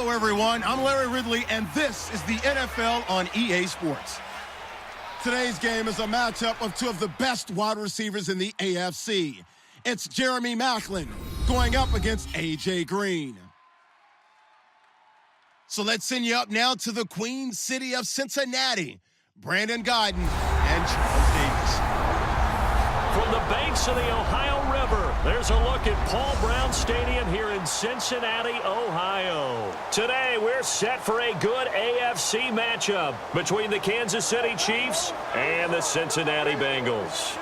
Hello, everyone. I'm Larry Ridley, and this is the NFL on EA Sports. Today's game is a matchup of two of the best wide receivers in the AFC. It's Jeremy Maclin going up against A.J. Green. So let's send you up now to the Queen City of Cincinnati. Brandon Gaudin and Charles Davis. From the banks of the Ohio River, there's a look at Paul Brown Stadium here in Cincinnati, Ohio. Today, we're set for a good AFC matchup between the Kansas City Chiefs and the Cincinnati Bengals.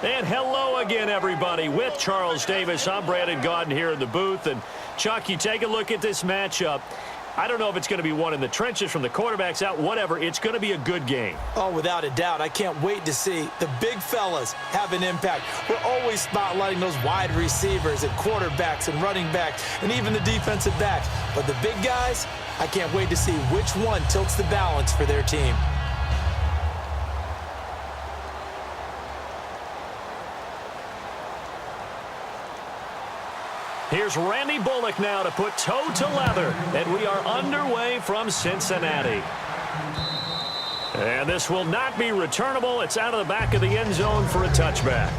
And hello again, everybody. With Charles Davis, I'm Brandon Gaudin here in the booth. And, Chuck, you take a look at this matchup. I don't know if it's going to be one in the trenches from the quarterbacks out, whatever. It's going to be a good game. Oh, without a doubt. I can't wait to see the big fellas have an impact. We're always spotlighting those wide receivers and quarterbacks and running backs and even the defensive backs. But the big guys, I can't wait to see which one tilts the balance for their team. Here's Randy Bullock now to put toe to leather, and we are underway from Cincinnati. And this will not be returnable. It's out of the back of the end zone for a touchback.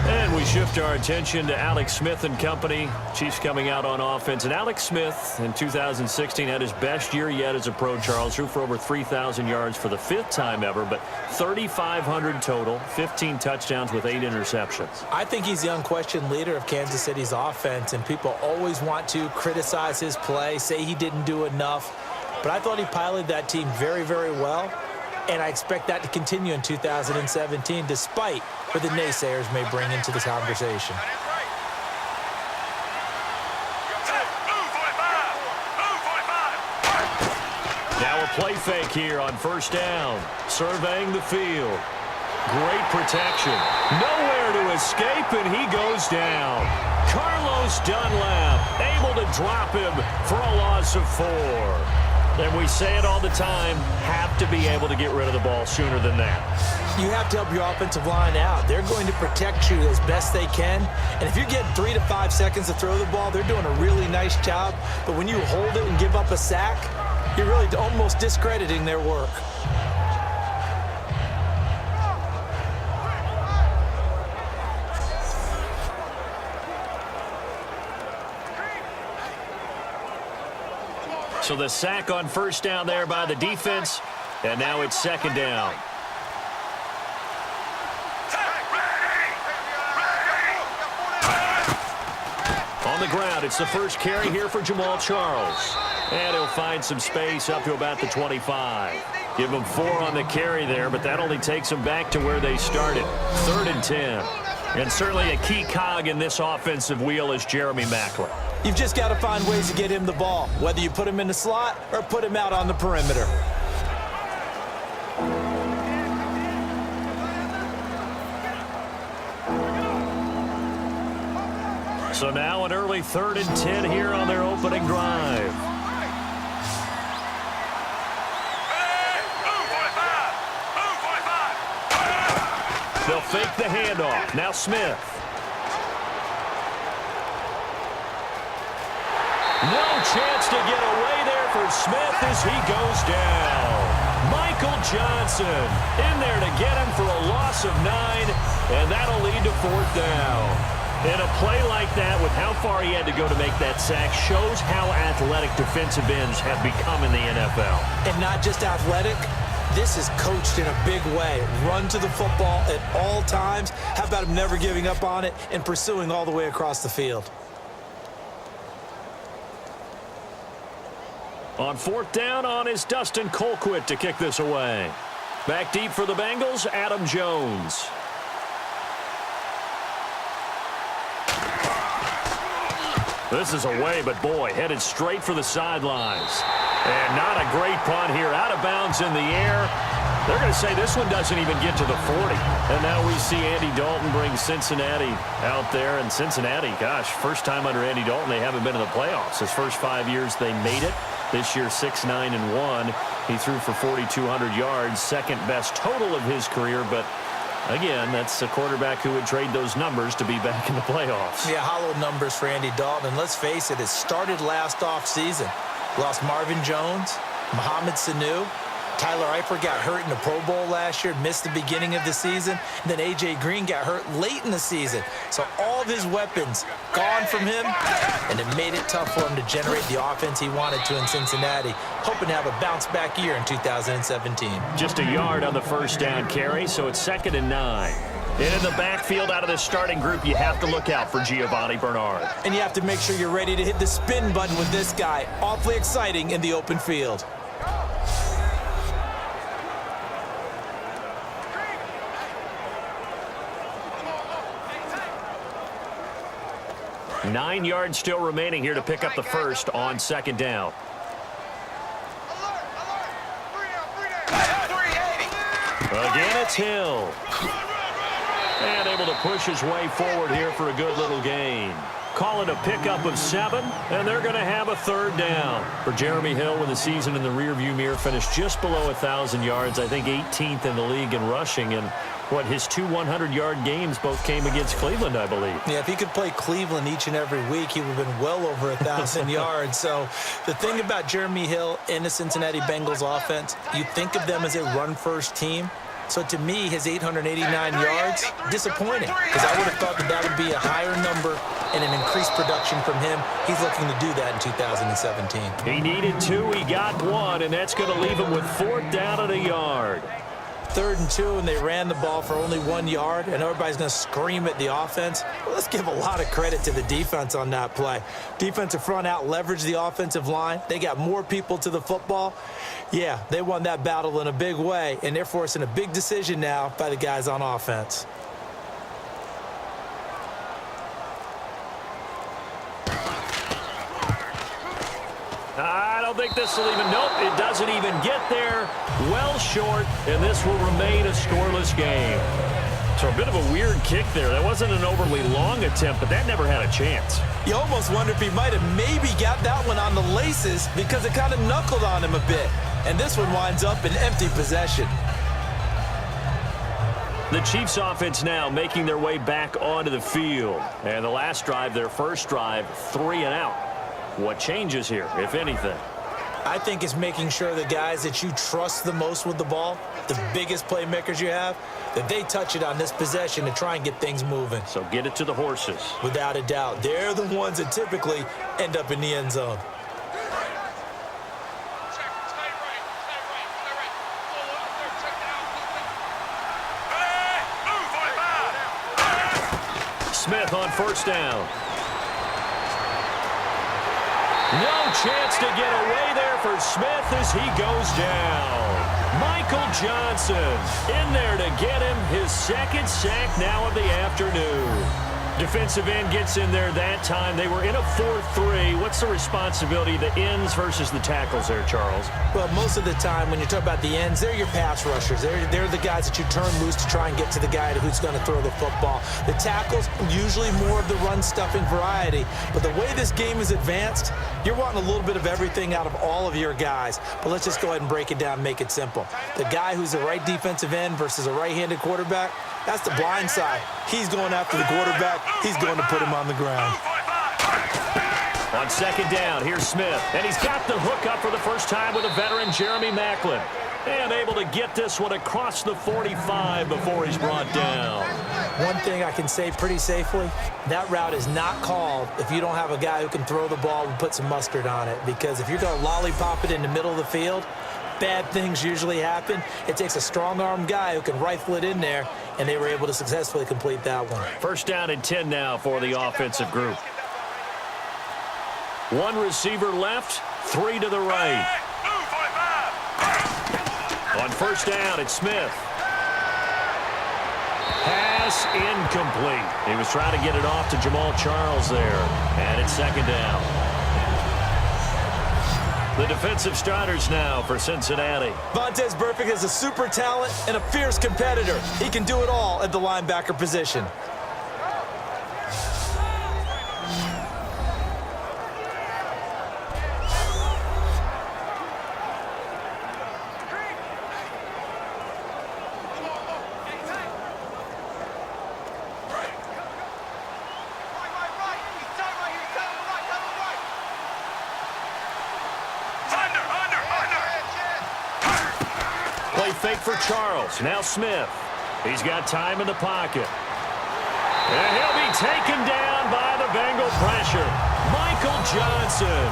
And we shift our attention to Alex Smith and company. Chiefs coming out on offense. And Alex Smith in 2016 had his best year yet as a pro, Charles. Threw for over 3,000 yards for the 5th time ever, but 3,500 total, 15 touchdowns with 8 interceptions. I think he's the unquestioned leader of Kansas City's offense, and people always want to criticize his play, say he didn't do enough. But I thought he piloted that team very, very well. And I expect that to continue in 2017, despite what the naysayers may bring into this conversation. Now a play fake here on first down. Surveying the field. Great protection. Nowhere to escape, and he goes down. Carlos Dunlap able to drop him for a loss of 4. And we say it all the time, have to be able to get rid of the ball sooner than that. You have to help your offensive line out. They're going to protect you as best they can. And if you get 3 to 5 seconds to throw the ball, they're doing a really nice job. But when you hold it and give up a sack, you're really almost discrediting their work. So the sack on first down there by the defense, and now it's second down. On the ground, it's the first carry here for Jamal Charles. And he'll find some space up to about the 25. Give him 4 on the carry there, but that only takes them back to where they started. 3rd and 10. And certainly a key cog in this offensive wheel is Jeremy Maclin. You've just got to find ways to get him the ball, whether you put him in the slot or put him out on the perimeter. So now an early 3rd and 10 here on their opening drive. They'll fake the handoff. Now Smith. No chance to get away there for Smith as he goes down. Michael Johnson in there to get him for a loss of 9, and that'll lead to 4th down. And a play like that, with how far he had to go to make that sack, shows how athletic defensive ends have become in the NFL. And not just athletic, this is coached in a big way. Run to the football at all times. How about him never giving up on it and pursuing all the way across the field? On 4th down, on is Dustin Colquitt to kick this away. Back deep for the Bengals, Adam Jones. This is away, but boy, headed straight for the sidelines. And not a great punt here. Out of bounds in the air. They're going to say this one doesn't even get to the 40. And now we see Andy Dalton bring Cincinnati out there. And Cincinnati, gosh, first time under Andy Dalton, they haven't been in the playoffs. His first 5 years, they made it. This year, 6-9-1. He threw for 4,200 yards, second best total of his career. But Again, that's a quarterback who would trade those numbers to be back in the playoffs. Yeah, hollow numbers for Andy Dalton. And let's face it, it started last offseason. Lost Marvin Jones, Mohamed Sanu. Tyler Eifert got hurt in the Pro Bowl last year, missed the beginning of the season. And then A.J. Green got hurt late in the season. So all of his weapons gone from him, and it made it tough for him to generate the offense he wanted to in Cincinnati, hoping to have a bounce-back year in 2017. Just a yard on the first down carry, so it's 2nd and 9. And in the backfield out of this starting group, you have to look out for Giovanni Bernard. And you have to make sure you're ready to hit the spin button with this guy. Awfully exciting in the open field. 9 yards still remaining here to pick up the first on 2nd down. Again, it's Hill. And able to push his way forward here for a good little gain. Call it a pickup of 7, and they're going to have a 3rd down. For Jeremy Hill, with the season in the rearview mirror, finished just below 1,000 yards. I think 18th in the league in rushing. And his 2 100-yard games both came against Cleveland, I believe. Yeah, if he could play Cleveland each and every week, he would have been well over 1,000 yards. So the thing about Jeremy Hill in the Cincinnati Bengals offense, you think of them as a run-first team. So to me, his 889 yards, disappointing, because I would have thought that would be a higher number and an increased production from him. He's looking to do that in 2017. He needed 2, he got 1, and that's going to leave him with 4th down and a yard. 3rd and 2, and they ran the ball for only 1 yard, and everybody's going to scream at the offense. Well, let's give a lot of credit to the defense on that play. Defensive front out leveraged the offensive line. They got more people to the football. Yeah, they won that battle in a big way, and they're forcing a big decision now by the guys on offense. I don't think this will even, nope, it doesn't even get there. Well short, and this will remain a scoreless game. So a bit of a weird kick there. That wasn't an overly long attempt, but that never had a chance. You almost wonder if he might have maybe got that one on the laces because it kind of knuckled on him a bit. And this one winds up in empty possession. The Chiefs offense now making their way back onto the field. And the last drive, their first drive, 3 and out. What changes here, if anything? I think it's making sure the guys that you trust the most with the ball, the biggest playmakers you have, that they touch it on this possession to try and get things moving. So get it to the horses. Without a doubt. They're the ones that typically end up in the end zone. Smith on first down. No chance to get away there for Smith as he goes down. Michael Johnson in there to get him his 2nd sack now of the afternoon. Defensive end gets in there that time. They were in a 4-3. What's the responsibility of the ends versus the tackles there, Charles? Well, most of the time when you talk about the ends, they're your pass rushers. They're the guys that you turn loose to try and get to the guy who's going to throw the football. The tackles, usually more of the run-stuffing variety. But the way this game is advanced, you're wanting a little bit of everything out of all of your guys. But let's just go ahead and break it down and make it simple. The guy who's the right defensive end versus a right-handed quarterback, that's the blind side. He's going after the quarterback. He's going to put him on the ground. On 2nd down, here's Smith. And he's got the hook up for the first time with a veteran, Jeremy Maclin. And able to get this one across the 45 before he's brought down. One thing I can say pretty safely, that route is not called if you don't have a guy who can throw the ball and put some mustard on it. Because if you're going to lollipop it in the middle of the field, bad things usually happen. It takes a strong-arm guy who can rifle it in there, and they were able to successfully complete that one. First down and 10 now for the offensive group. 1 receiver left, 3 to the right. On first down, it's Smith. Pass incomplete. He was trying to get it off to Jamal Charles there, and it's 2nd down. The defensive starters now for Cincinnati. Vontaze Burfict is a super talent and a fierce competitor. He can do it all at the linebacker position. fake for Charles. Now Smith. He's got time in the pocket. And he'll be taken down by the Bengal pressure. Michael Johnson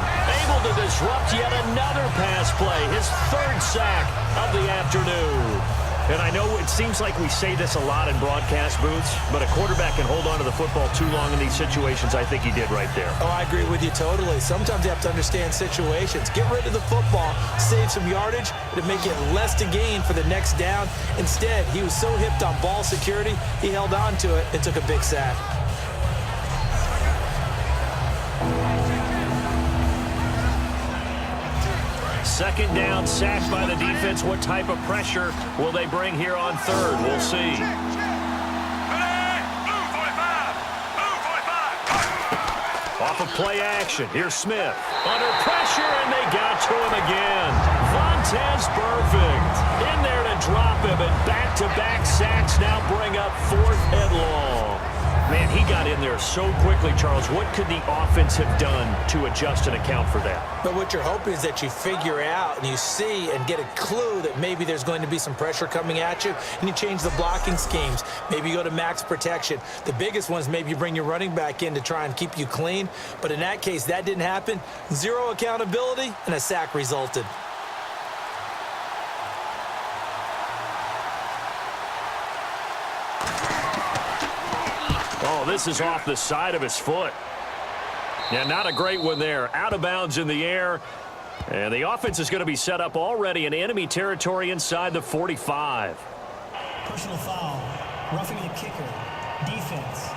able to disrupt yet another pass play. His third sack of the afternoon. And I know it seems like we say this a lot in broadcast booths, but a quarterback can hold on to the football too long in these situations. I think he did right there. Oh, I agree with you totally. Sometimes you have to understand situations. Get rid of the football, save some yardage to make it less to gain for the next down. Instead, he was so hipped on ball security, he held on to it and took a big sack. Second down, sacked by the defense. What type of pressure will they bring here on third? We'll see. Off of play action. Here's Smith. Under pressure, and they got to him again. Vontaze Burfict in there to drop him, and back-to-back sacks now bring up fourth and long. Man, he got in there so quickly, Charles. What could the offense have done to adjust and account for that? But what you're hoping is that you figure out and you see and get a clue that maybe there's going to be some pressure coming at you, and you change the blocking schemes. Maybe you go to max protection. The biggest one is maybe you bring your running back in to try and keep you clean. But in that case, that didn't happen. Zero accountability, and a sack resulted. Oh, this is off the side of his foot. Yeah, not a great one there. Out of bounds in the air. And the offense is going to be set up already in enemy territory inside the 45. Personal foul. Roughing the kicker. Defense.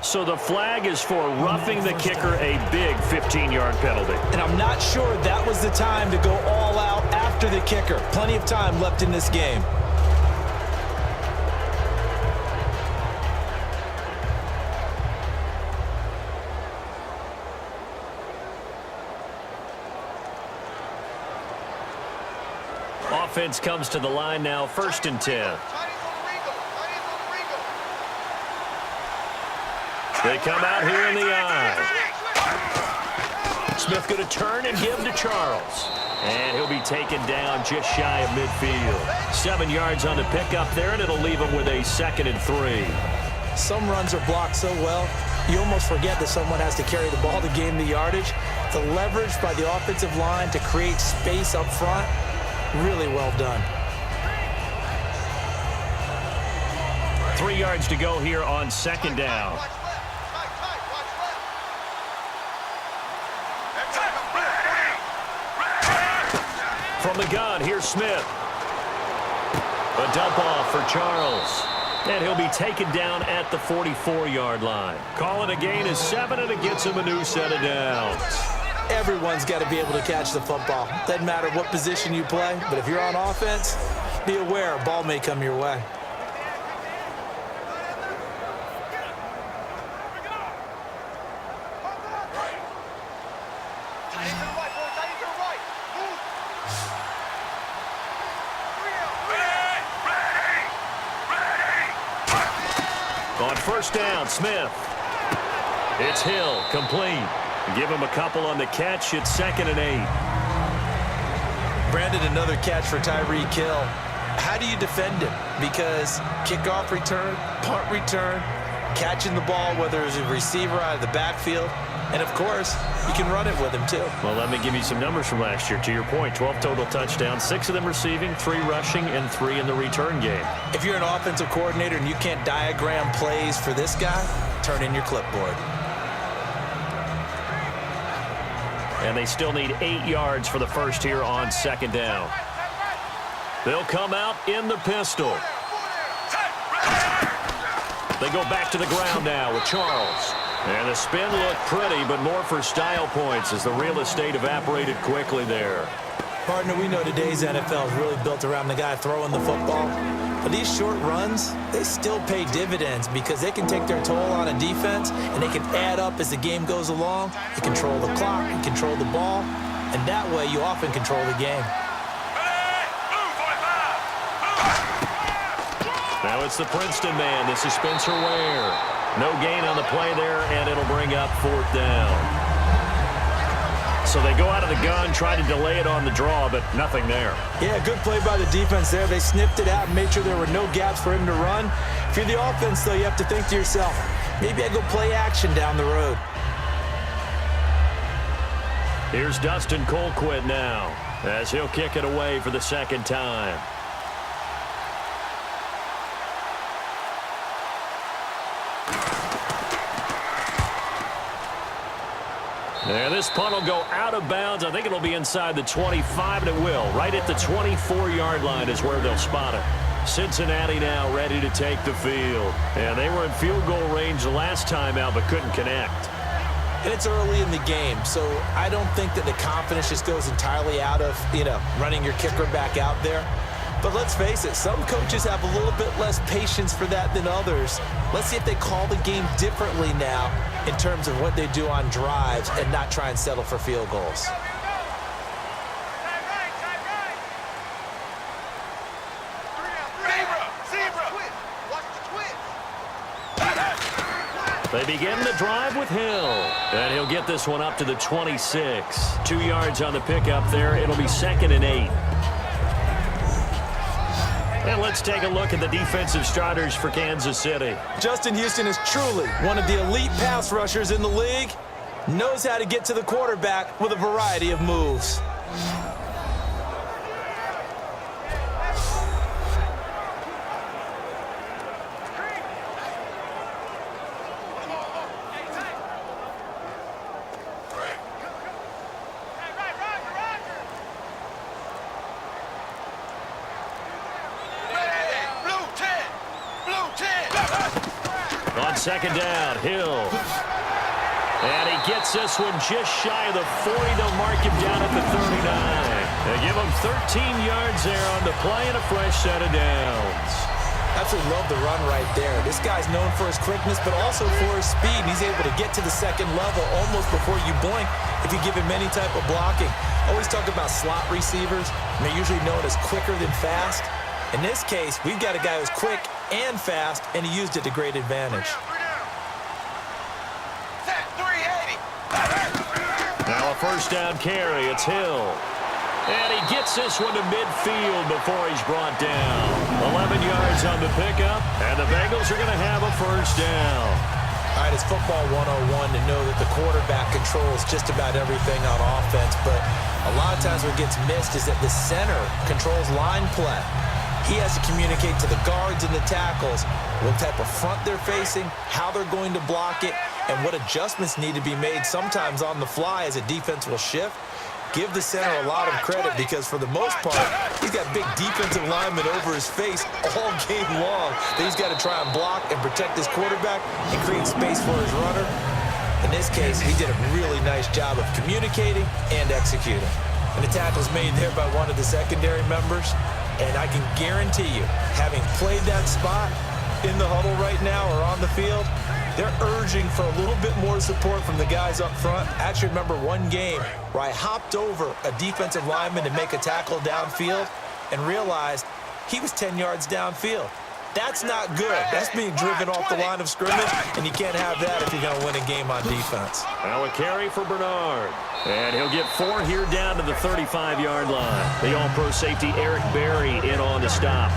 So the flag is for roughing the kicker, a big 15-yard penalty. And I'm not sure that was the time to go all out after the kicker. Plenty of time left in this game. Offense comes to the line now, 1st and 10. They come out here in the eye. Smith going to turn and give to Charles. And he'll be taken down just shy of midfield. 7 yards on the pickup there, and it'll leave him with a 2nd and 3. Some runs are blocked so well, you almost forget that someone has to carry the ball to gain the yardage. The leverage by the offensive line to create space up front, really well done. 3 yards to go here on 2nd down. From the gun, here's Smith. A dump off for Charles. And he'll be taken down at the 44-yard line. Calling a gain is 7, and it gets him a new set of downs. Everyone's got to be able to catch the football. Doesn't matter what position you play, but if you're on offense, be aware a ball may come your way. On 1st down, Smith. It's Hill, complete. Give him a couple on the catch. It's 2nd and 8. Brandon, another catch for Tyreek Hill. How do you defend him? Because kickoff return, punt return, catching the ball, whether it's a receiver out of the backfield, and, of course, you can run it with him, too. Well, let me give you some numbers from last year. To your point, 12 total touchdowns, 6 of them receiving, 3 rushing, and 3 in the return game. If you're an offensive coordinator and you can't diagram plays for this guy, turn in your clipboard. And they still need 8 yards for the first here on 2nd down. They'll come out in the pistol. They go back to the ground now with Charles. And the spin looked pretty, but more for style points as the real estate evaporated quickly there. Partner, we know today's NFL is really built around the guy throwing the football. But these short runs, they still pay dividends because they can take their toll on a defense, and they can add up as the game goes along. You control the clock, you control the ball, and that way you often control the game. Now it's the Princeton man. This is Spencer Ware. No gain on the play there, and it'll bring up 4th down. So they go out of the gun, try to delay it on the draw, but nothing there. Yeah, good play by the defense there. They snipped it out and made sure there were no gaps for him to run. If you're the offense, though, you have to think to yourself, maybe I go play action down the road. Here's Dustin Colquitt now, as he'll kick it away for the second time. And this punt will go out of bounds. I think it'll be inside the 25, and it will. Right at the 24-yard line is where they'll spot it. Cincinnati now ready to take the field. And they were in field goal range the last time out, but couldn't connect. And it's early in the game, so I don't think that the confidence just goes entirely out of, running your kicker back out there. But let's face it, some coaches have a little bit less patience for that than others. Let's see if they call the game differently now in terms of what they do on drives and not try and settle for field goals. They begin the drive with Hill, and he'll get this one up to the 26. 2 yards on the pickup there. It'll be 2nd and 8. And let's take a look at the defensive starters for Kansas City. Justin Houston is truly one of the elite pass rushers in the league. Knows how to get to the quarterback with a variety of moves. On second down, Hill. And he gets this one just shy of the 40. They'll mark him down at the 39. They give him 13 yards there on the play and a fresh set of downs. Absolutely love the run right there. This guy's known for his quickness, but also for his speed. He's able to get to the second level almost before you blink if you give him any type of blocking. Always talk about slot receivers, and they're usually known as quicker than fast. In this case, we've got a guy who's quick and fast, and he used it to great advantage. Now a first down carry. It's Hill. And he gets this one to midfield before he's brought down. 11 yards on the pickup, and the Bengals are going to have a first down. All right, it's football 101 to know that the quarterback controls just about everything on offense, but a lot of times what gets missed is that the center controls line play. He has to communicate to the guards and the tackles what type of front they're facing, how they're going to block it, and what adjustments need to be made sometimes on the fly as a defense will shift. Give the center a lot of credit because for the most part, he's got big defensive linemen over his face all game long that he's got to try and block and protect his quarterback and create space for his runner. In this case, he did a really nice job of communicating and executing. And the tackle's made there by one of the secondary members. And I can guarantee you, having played that spot in the huddle right now or on the field, they're urging for a little bit more support from the guys up front. I actually remember one game where I hopped over a defensive lineman to make a tackle downfield and realized he was 10 yards downfield. That's not good. That's being driven off the line of scrimmage, and you can't have that if you're going to win a game on defense. Now a carry for Bernard. And he'll get 4 here down to the 35-yard line. The all-pro safety Eric Berry in on the stop.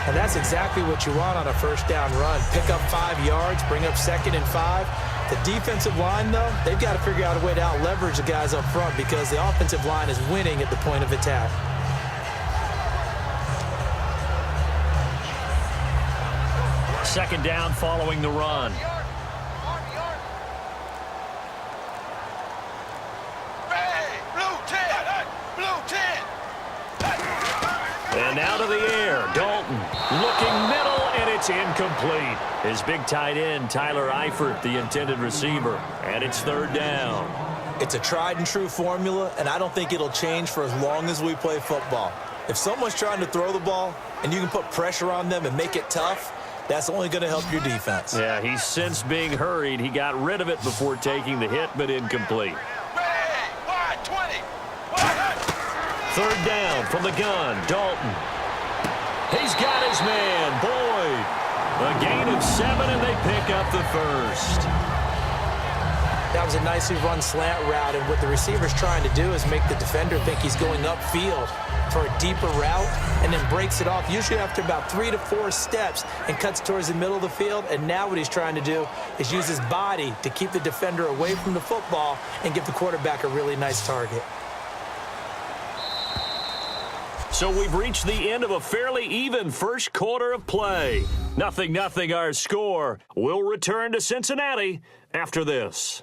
And that's exactly what you want on a first down run. Pick up 5 yards, bring up 2nd and 5. The defensive line, though, they've got to figure out a way to out-leverage the guys up front because the offensive line is winning at the point of attack. Second down following the run. And now to the air. Dalton looking middle, and it's incomplete. His big tight end, Tyler Eifert, the intended receiver. And it's 3rd down. It's a tried-and-true formula, and I don't think it'll change for as long as we play football. If someone's trying to throw the ball and you can put pressure on them and make it tough, that's only going to help your defense. Yeah, he's since being hurried. He got rid of it before taking the hit, but incomplete. 3rd down from the gun, Dalton. He's got his man, Boyd. A gain of 7, and they pick up the first. That was a nicely run slant route, and what the receiver's trying to do is make the defender think he's going upfield for a deeper route and then breaks it off, usually after about 3 to 4 steps, and cuts towards the middle of the field. And now what he's trying to do is use his body to keep the defender away from the football and give the quarterback a really nice target. So we've reached the end of a fairly even first quarter of play. 0-0 our score. We'll return to Cincinnati after this.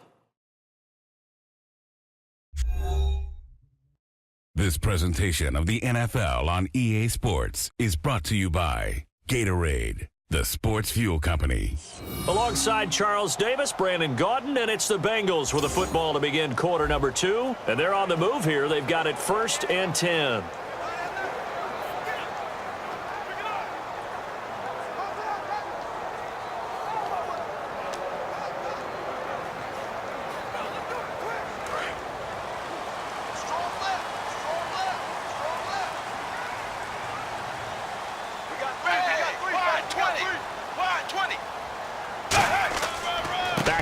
This presentation of the NFL on EA Sports is brought to you by Gatorade, the sports fuel company. Alongside Charles Davis, Brandon Gaudin, and it's the Bengals with the football to begin quarter number 2. And they're on the move here. They've got it 1st and 10.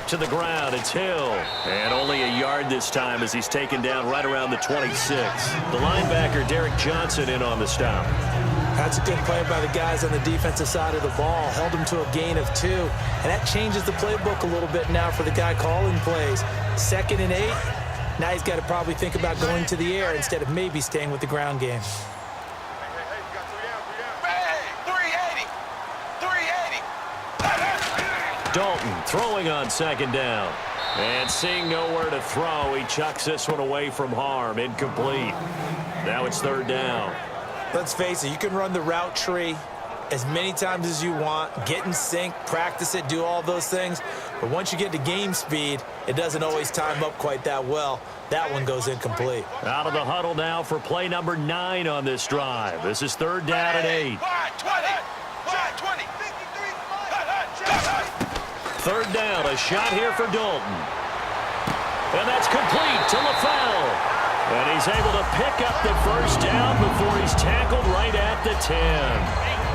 To the ground, it's Hill. And only a yard this time as he's taken down right around the 26. The linebacker, Derek Johnson, in on the stop. That's a good play by the guys on the defensive side of the ball. Held him to a gain of 2. And that changes the playbook a little bit now for the guy calling plays. 2nd and 8. Now he's got to probably think about going to the air instead of maybe staying with the ground game. Dalton throwing on 2nd down. And seeing nowhere to throw, he chucks this one away from harm. Incomplete. Now it's 3rd down. Let's face it, you can run the route tree as many times as you want, get in sync, practice it, do all those things. But once you get to game speed, it doesn't always time up quite that well. That one goes incomplete. Out of the huddle now for play number 9 on this drive. This is 3rd down and 8. 3rd down, a shot here for Dalton. And that's complete to LaFell. And he's able to pick up the 1st down before he's tackled right at the 10.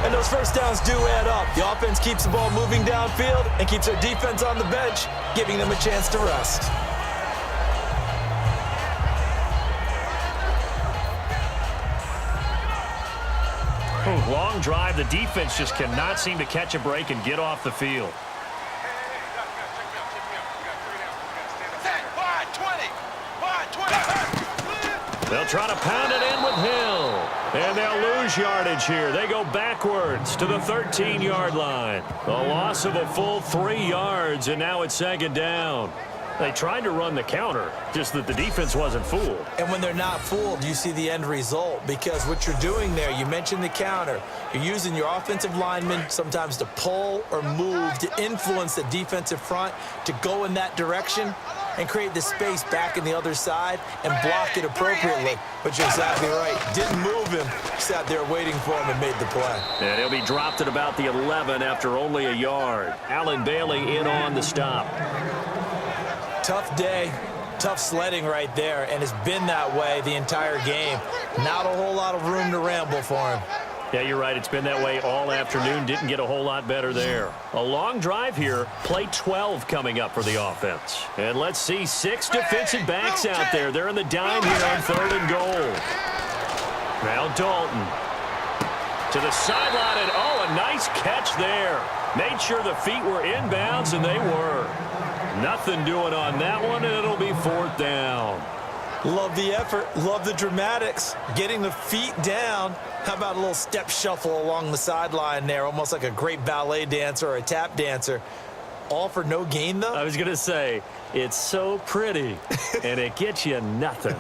And those 1st downs do add up. The offense keeps the ball moving downfield and keeps their defense on the bench, giving them a chance to rest. Long drive. The defense just cannot seem to catch a break and get off the field. They'll try to pound it in with Hill. And they'll lose yardage here. They go backwards to the 13-yard line. A loss of a full 3 yards, and now it's 2nd down. They tried to run the counter, just that the defense wasn't fooled. And when they're not fooled, you see the end result, because what you're doing there, you mentioned the counter. You're using your offensive linemen sometimes to pull or move to influence the defensive front to go in that direction and create the space back in the other side and block it appropriately. But you're exactly right. Didn't move him. Sat there waiting for him and made the play. And he'll be dropped at about the 11 after only a yard. Allen Bailey in on the stop. Tough day, tough sledding right there, and it's been that way the entire game. Not a whole lot of room to ramble for him. Yeah, you're right. It's been that way all afternoon. Didn't get a whole lot better there. A long drive here. Play 12 coming up for the offense. And let's see 6 defensive backs out there. They're in the dime here on 3rd and goal. Now Dalton to the sideline, and oh, a nice catch there. Made sure the feet were inbounds, and they were. Nothing doing on that one, and it'll be 4th down. Love the effort. Love the dramatics. Getting the feet down. How about a little step shuffle along the sideline there, almost like a great ballet dancer or a tap dancer. All for no gain, though? I was going to say, it's so pretty, and it gets you nothing.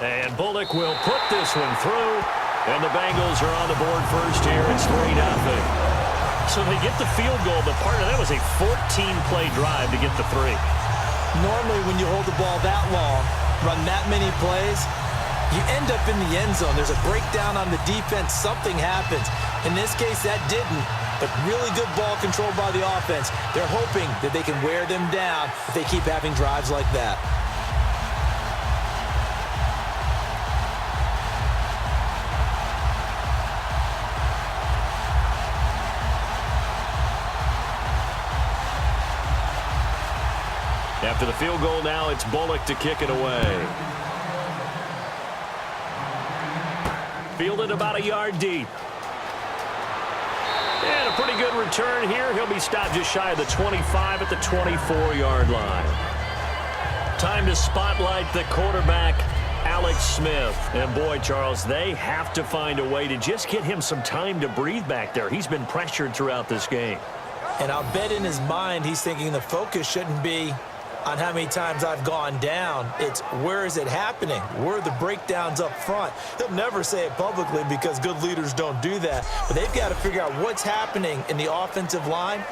And Bullock will put this one through, and the Bengals are on the board first here. It's 3-0. So they get the field goal, but part of that was a 14-play drive to get the 3. Normally, when you hold the ball that long, run that many plays, you end up in the end zone. There's a breakdown on the defense. Something happens. In this case, that didn't, but really good ball control by the offense. They're hoping that they can wear them down if they keep having drives like that. After the field goal now, it's Bullock to kick it away. Fielded about a yard deep. And a pretty good return here. He'll be stopped just shy of the 25 at the 24-yard line. Time to spotlight the quarterback, Alex Smith. And boy, Charles, they have to find a way to just get him some time to breathe back there. He's been pressured throughout this game. And I'll bet in his mind he's thinking the focus shouldn't be on how many times I've gone down. It's where is it happening? Where are the breakdowns up front? He'll never say it publicly because good leaders don't do that. But they've got to figure out what's happening in the offensive line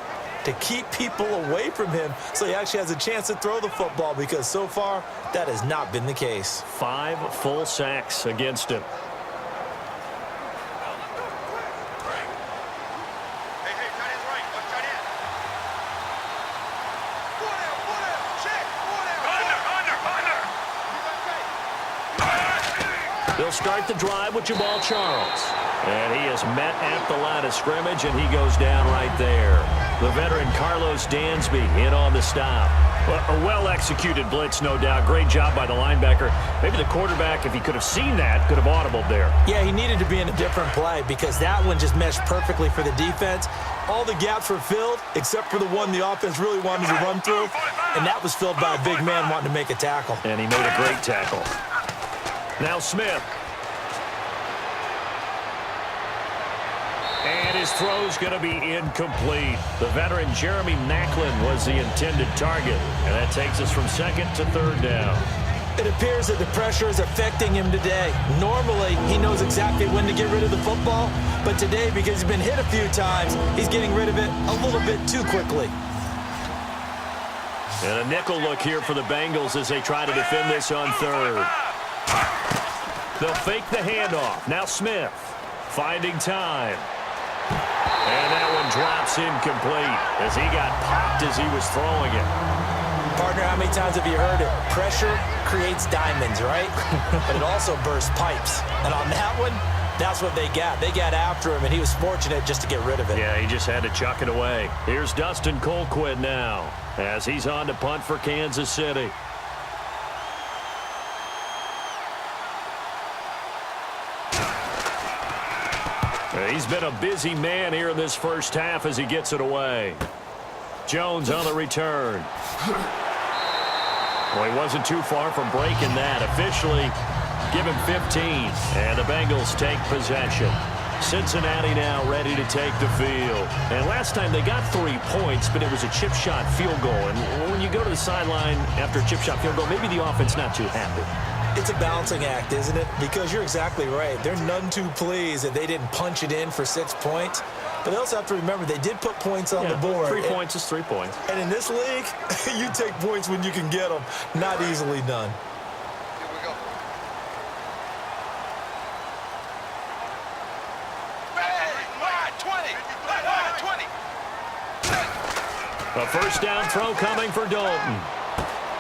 to keep people away from him so he actually has a chance to throw the football, because so far that has not been the case. 5 full sacks against him. They'll start the drive with Jamal Charles. And he is met at the line of scrimmage, and he goes down right there. The veteran Carlos Dansby in on the stop. A well-executed blitz, no doubt. Great job by the linebacker. Maybe the quarterback, if he could have seen that, could have audibled there. Yeah, he needed to be in a different play because that one just meshed perfectly for the defense. All the gaps were filled except for the one the offense really wanted to run through, and that was filled by a big man wanting to make a tackle. And he made a great tackle. Now Smith. And his throw's going to be incomplete. The veteran Jeremy Maclin was the intended target. And that takes us from second to third down. It appears that the pressure is affecting him today. Normally, he knows exactly when to get rid of the football. But today, because he's been hit a few times, he's getting rid of it a little bit too quickly. And a nickel look here for the Bengals as they try to defend this on third. They'll fake the handoff. Now Smith finding time. And that one drops incomplete as he got popped as he was throwing it. Partner, how many times have you heard it? Pressure creates diamonds, right? But it also bursts pipes. And on that one, that's what they got. They got after him, and he was fortunate just to get rid of it. Yeah, he just had to chuck it away. Here's Dustin Colquitt now as he's on to punt for Kansas City. He's been a busy man here in this first half as he gets it away. Jones on the return. Well, he wasn't too far from breaking that. Officially, give him 15. And the Bengals take possession. Cincinnati now ready to take the field. And last time they got 3 points, but it was a chip shot field goal. And when you go to the sideline after a chip shot field goal, maybe the offense not too happy. It's a balancing act, isn't it? Because you're exactly right. They're none too pleased that they didn't punch it in for 6 points. But they also have to remember they did put points on the board. 3 points is 3 points. And in this league, you take points when you can get them. Not easily done. Here we go. Wide 20. Wide 20. A first down throw coming for Dalton.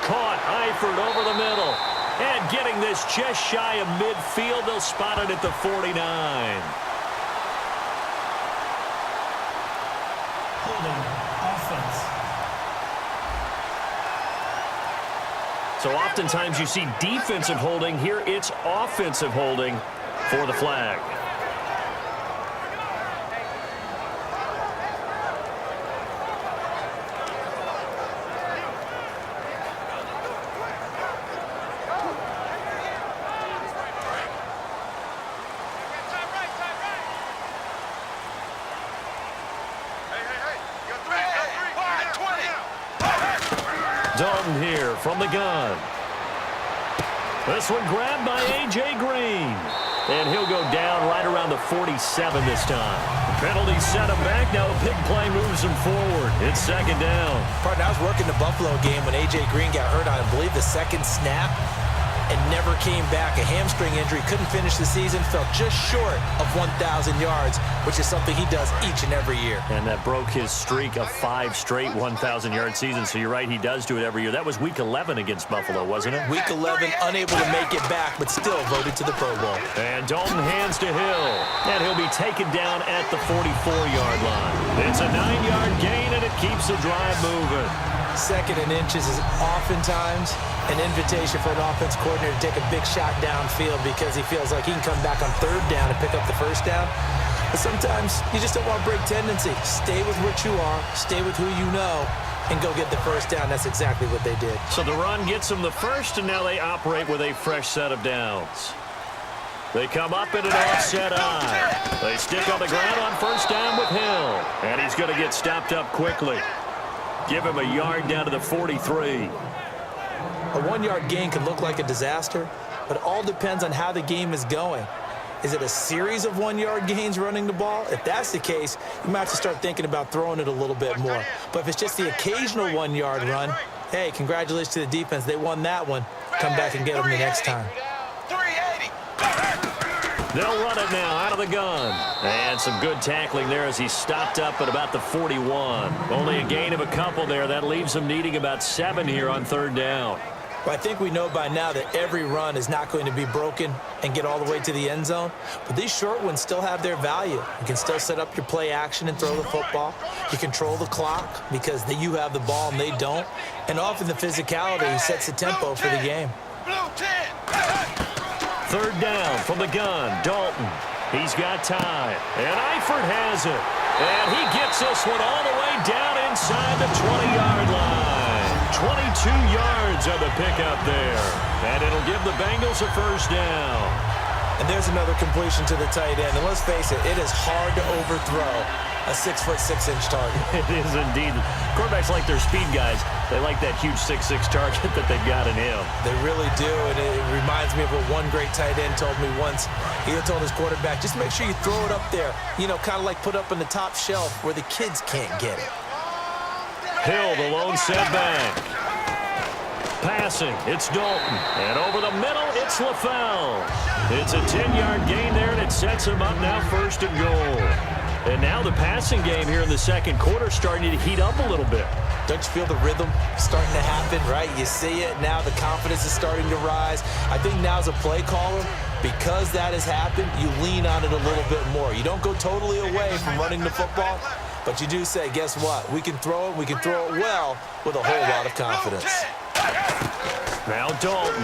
Caught Eifert over the middle. And getting this just shy of midfield, they'll spot it at the 49. Holding, offense. So oftentimes you see defensive holding. Here it's offensive holding for the flag. Dalton here from the gun. This one grabbed by A.J. Green. And he'll go down right around the 47 this time. The penalty set him back. Now a big play moves him forward. It's second down. Partner, I was working the Buffalo game when A.J. Green got hurt on, I believe, the second snap and never came back. A hamstring injury, couldn't finish the season, fell just short of 1,000 yards, which is something he does each and every year. And that broke his streak of 5 straight 1,000-yard seasons. So you're right, he does do it every year. That was Week 11 against Buffalo, wasn't it? Week 11, unable to make it back, but still voted to the Pro Bowl. And Dalton hands to Hill. And he'll be taken down at the 44-yard line. It's a 9-yard gain, and it keeps the drive moving. 2nd and inches is oftentimes an invitation for an offense coordinator to take a big shot downfield because he feels like he can come back on 3rd down and pick up the 1st down. But sometimes you just don't want to break tendency. Stay with what you are, stay with who you know, and go get the 1st down. That's exactly what they did. So the run gets them the 1st, and now they operate with a fresh set of downs. They come up in an offset eye. They stick on the ground on 1st down with Hill. And he's going to get stopped up quickly. Give him a yard down to the 43. A 1-yard gain can look like a disaster, but it all depends on how the game is going. Is it a series of 1-yard gains running the ball? If that's the case, you might have to start thinking about throwing it a little bit more. But if it's just the occasional 1-yard run, hey, congratulations to the defense. They won that one. Come back and get them the next time. They'll run it now out of the gun. And some good tackling there as he stopped up at about the 41. Only a gain of a couple there. That leaves them needing about 7 here on 3rd down. Well, I think we know by now that every run is not going to be broken and get all the way to the end zone. But these short ones still have their value. You can still set up your play action and throw the football. You control the clock because you have the ball and they don't. And often the physicality sets the tempo for the game. 3rd down from the gun. Dalton. He's got time. And Eifert has it. And he gets this one all the way down inside the 20-yard line. 22 yards on the pickup there. And it'll give the Bengals a 1st down. And there's another completion to the tight end. And let's face it, it is hard to overthrow a 6'6" target. It is indeed. Quarterbacks like their speed guys. They like that huge 6'6" target that they've got in him. They really do, and it reminds me of what one great tight end told me once. He told his quarterback, just make sure you throw it up there. You know, kind of like put up on the top shelf where the kids can't get it. Hill, the lone setback. Passing, it's Dalton. And over the middle, it's LaFell. It's a 10-yard gain there, and it sets him up now 1st and goal. And now the passing game here in the 2nd quarter starting to heat up a little bit. Don't you feel the rhythm starting to happen, right? You see it now. The confidence is starting to rise. I think now as a play caller, because that has happened, you lean on it a little bit more. You don't go totally away from running the football, but you do say, guess what? We can throw it. We can throw it well with a whole lot of confidence. Now Dalton.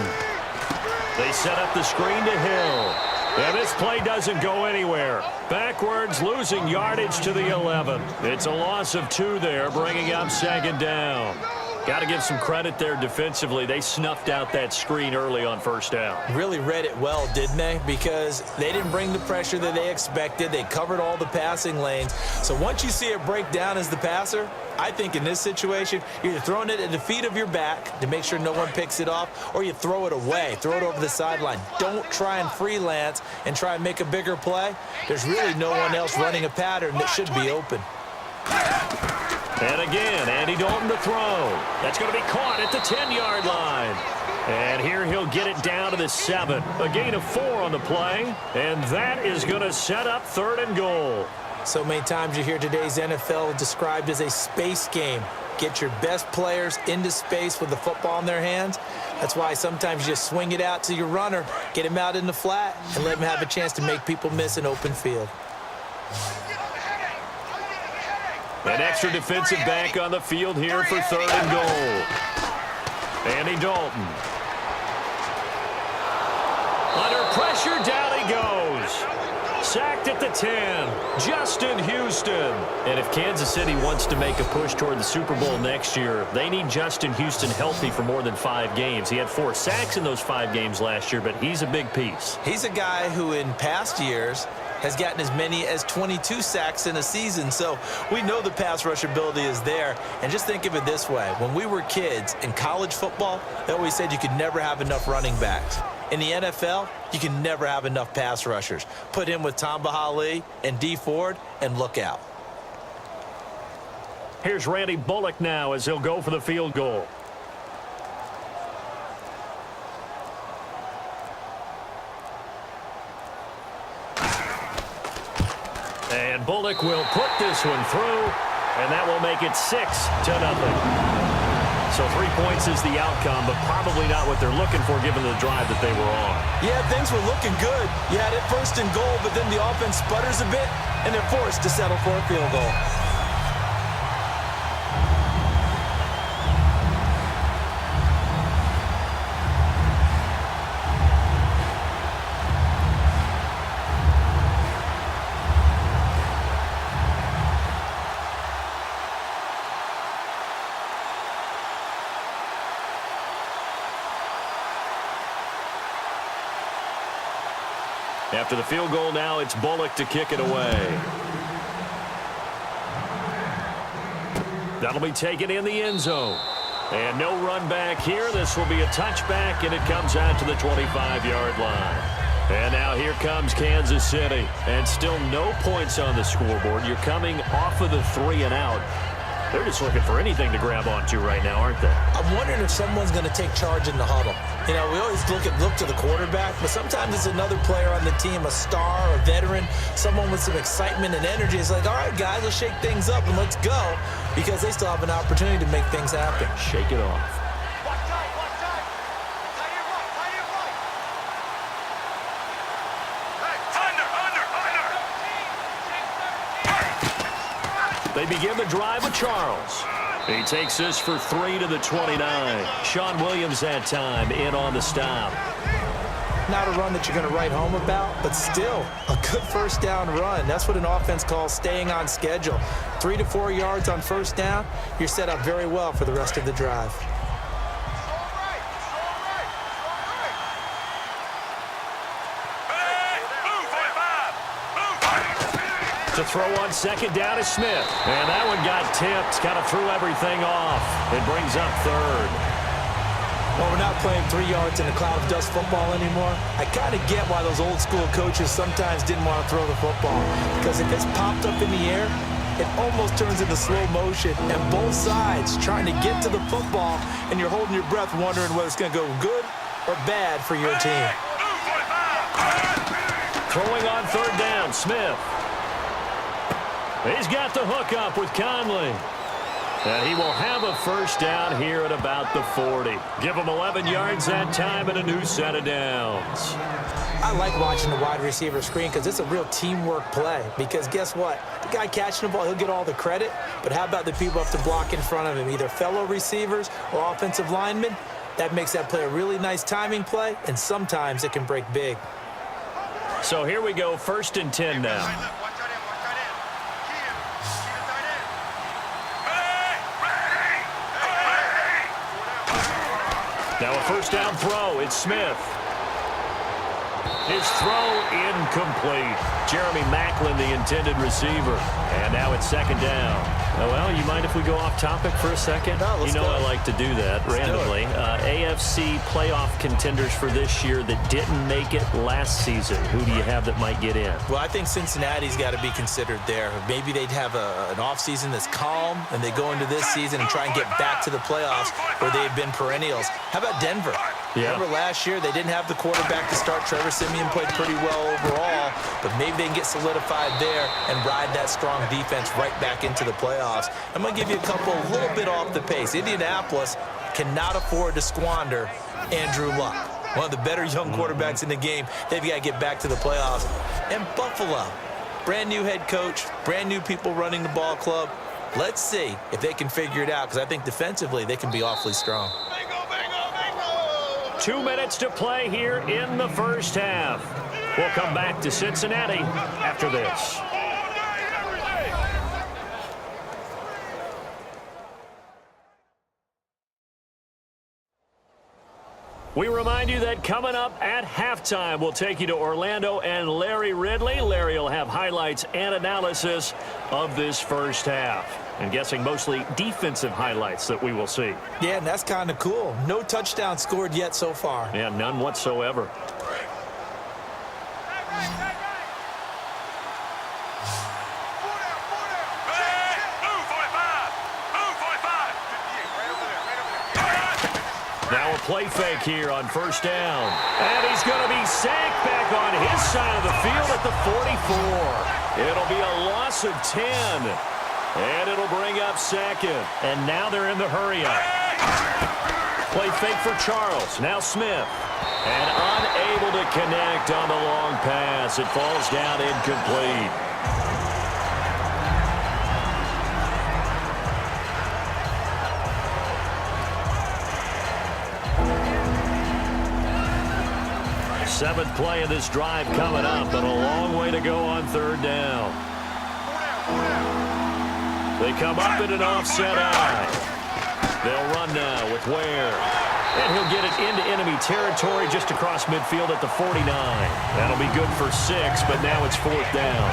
They set up the screen to Hill. And this play doesn't go anywhere. Backwards, losing yardage to the 11. It's a loss of 2 there, bringing up 2nd down. Got to give some credit there defensively. They snuffed out that screen early on 1st down. Really read it well, didn't they? Because they didn't bring the pressure that they expected. They covered all the passing lanes. So once you see it break down as the passer, I think in this situation, you're either throwing it at the feet of your back to make sure no one picks it off, or you throw it away, throw it over the sideline. Don't try and freelance and try and make a bigger play. There's really no one else running a pattern that should be open. And again, Andy Dalton to throw. That's going to be caught at the 10-yard line. And here he'll get it down to the 7. A gain of 4 on the play. And that is going to set up 3rd and goal. So many times you hear today's NFL described as a space game. Get your best players into space with the football in their hands. That's why sometimes you just swing it out to your runner, get him out in the flat, and let him have a chance to make people miss an open field. An extra defensive back on the field here for 3rd and goal. Andy Dalton. Under pressure, down he goes. Sacked at the 10, Justin Houston. And if Kansas City wants to make a push toward the Super Bowl next year, they need Justin Houston healthy for more than 5 games. He had 4 sacks in those 5 games last year, but he's a big piece. He's a guy who in past years has gotten as many as 22 sacks in a season. So we know the pass rush ability is there. And just think of it this way. When we were kids in college football, they always said you could never have enough running backs. In the NFL, you can never have enough pass rushers. Put him with Tamba Hali and D Ford and look out. Here's Randy Bullock now as he'll go for the field goal. And Bullock will put this one through, and that will make it 6-0. So 3 points is the outcome, but probably not what they're looking for given the drive that they were on. Yeah, things were looking good. You had it first and goal, but then the offense sputters a bit, and they're forced to settle for a field goal. After the field goal now, it's Bullock to kick it away. That'll be taken in the end zone. And no run back here. This will be a touchback, and it comes out to the 25-yard line. And now here comes Kansas City. And still no points on the scoreboard. You're coming off of the 3 and out. They're just looking for anything to grab onto right now, aren't they? I'm wondering if someone's going to take charge in the huddle. You know, we always look to the quarterback, but sometimes it's another player on the team, a star, a veteran, someone with some excitement and energy. It's like, all right, guys, let's shake things up and let's go, because they still have an opportunity to make things happen. Shake it off. They begin the drive with Charles. He takes this for 3 to the 29. Sean Williams that time in on the stop. Not a run that you're going to write home about, but still a good first down run. That's what an offense calls staying on schedule. 3 to 4 yards on first down, you're set up very well for the rest of the drive. To throw on second down is Smith. And that one got tipped. Kind of threw everything off. It brings up third. Well, we're not playing 3 yards in a cloud of dust football anymore. I kind of get why those old school coaches sometimes didn't want to throw the football. Because if it's popped up in the air, it almost turns into slow motion. And both sides trying to get to the football, and you're holding your breath wondering whether it's going to go good or bad for your team. Throwing on third down, Smith. He's got the hook up with Conley. And he will have a first down here at about the 40. Give him 11 yards that time and a new set of downs. I like watching the wide receiver screen because it's a real teamwork play. Because guess what? The guy catching the ball, he'll get all the credit. But how about the people have to block in front of him, either fellow receivers or offensive linemen? That makes that play a really nice timing play, and sometimes it can break big. So here we go, 1st and 10 now. Now a first down throw. It's Smith. His throw incomplete. Jeremy Maclin, the intended receiver. And now it's second down. Oh, well, you mind if we go off topic for a second? No, let's go. I like to do that randomly. AFC playoff contenders for this year that didn't make it last season. Who do you have that might get in? Well, I think Cincinnati's got to be considered there. Maybe they'd have an offseason that's calm, and they go into this season and try and get back to the playoffs where they've been perennials. How about Denver? Yeah. Remember last year, they didn't have the quarterback to start. Trevor Siemian played pretty well overall, but maybe they can get solidified there and ride that strong defense right back into the playoffs. I'm going to give you a little bit off the pace. Indianapolis cannot afford to squander Andrew Luck, one of the better young quarterbacks in the game. They've got to get back to the playoffs. And Buffalo, brand new head coach, brand new people running the ball club. Let's see if they can figure it out, because I think defensively they can be awfully strong. 2 minutes to play here in the first half. We'll come back to Cincinnati after this. We remind you that coming up at halftime, we'll take you to Orlando and Larry Ridley. Larry will have highlights and analysis of this first half. I'm guessing mostly defensive highlights that we will see. Yeah, and that's kind of cool. No touchdown scored yet so far. Yeah, none whatsoever. Now a play fake here on first down. And he's going to be sacked back on his side of the field at the 44. It'll be a loss of 10. And it'll bring up second. And now they're in the hurry-up. Play fake for Charles. Now Smith. And unable to connect on the long pass. It falls down incomplete. Seventh play of this drive coming up, but a long way to go on third down. They come up in an offset eye. They'll run now with Ware. And he'll get it into enemy territory just across midfield at the 49. That'll be good for 6, but now it's fourth down.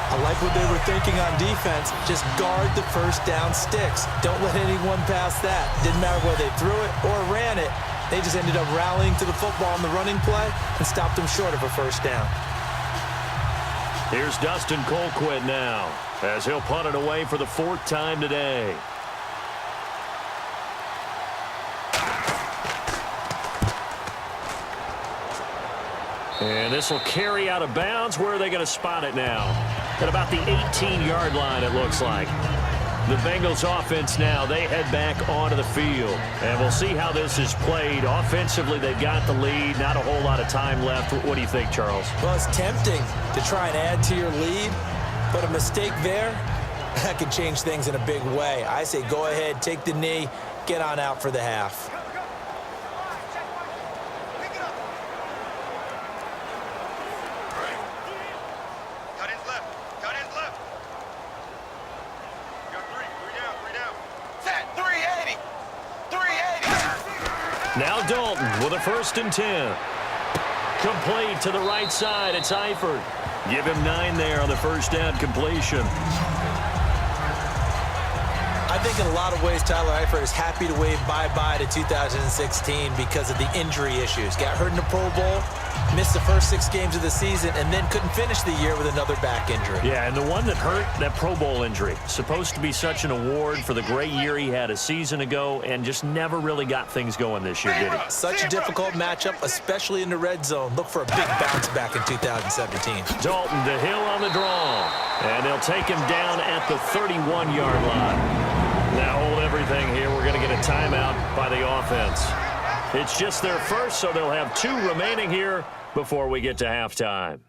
I like what they were thinking on defense. Just guard the first down sticks. Don't let anyone pass that. Didn't matter whether they threw it or ran it. They just ended up rallying to the football in the running play and stopped them short of a first down. Here's Dustin Colquitt now, as he'll punt it away for the 4th time today. And this will carry out of bounds. Where are they going to spot it now? At about the 18-yard line, it looks like. The Bengals offense now, they head back onto the field. And we'll see how this is played. Offensively, they've got the lead. Not a whole lot of time left. What do you think, Charles? Well, it's tempting to try and add to your lead, but a mistake there, that could change things in a big way. I say go ahead, take the knee, get on out for the half. Now Dalton with a 1st and 10. Complete to the right side. It's Eifert. Give him 9 there on the first down completion. I think in a lot of ways, Tyler Eifert is happy to wave bye-bye to 2016 because of the injury issues. Got hurt in the Pro Bowl, missed the first 6 games of the season, and then couldn't finish the year with another back injury. Yeah, and the one that hurt, that Pro Bowl injury. Supposed to be such an award for the great year he had a season ago, and just never really got things going this year, did he? Such a difficult matchup, especially in the red zone. Look for a big bounce back in 2017. Dalton to Hill on the draw, and they'll take him down at the 31-yard line. Now hold everything here. We're going to get a timeout by the offense. It's just their first, so they'll have 2 remaining here before we get to halftime.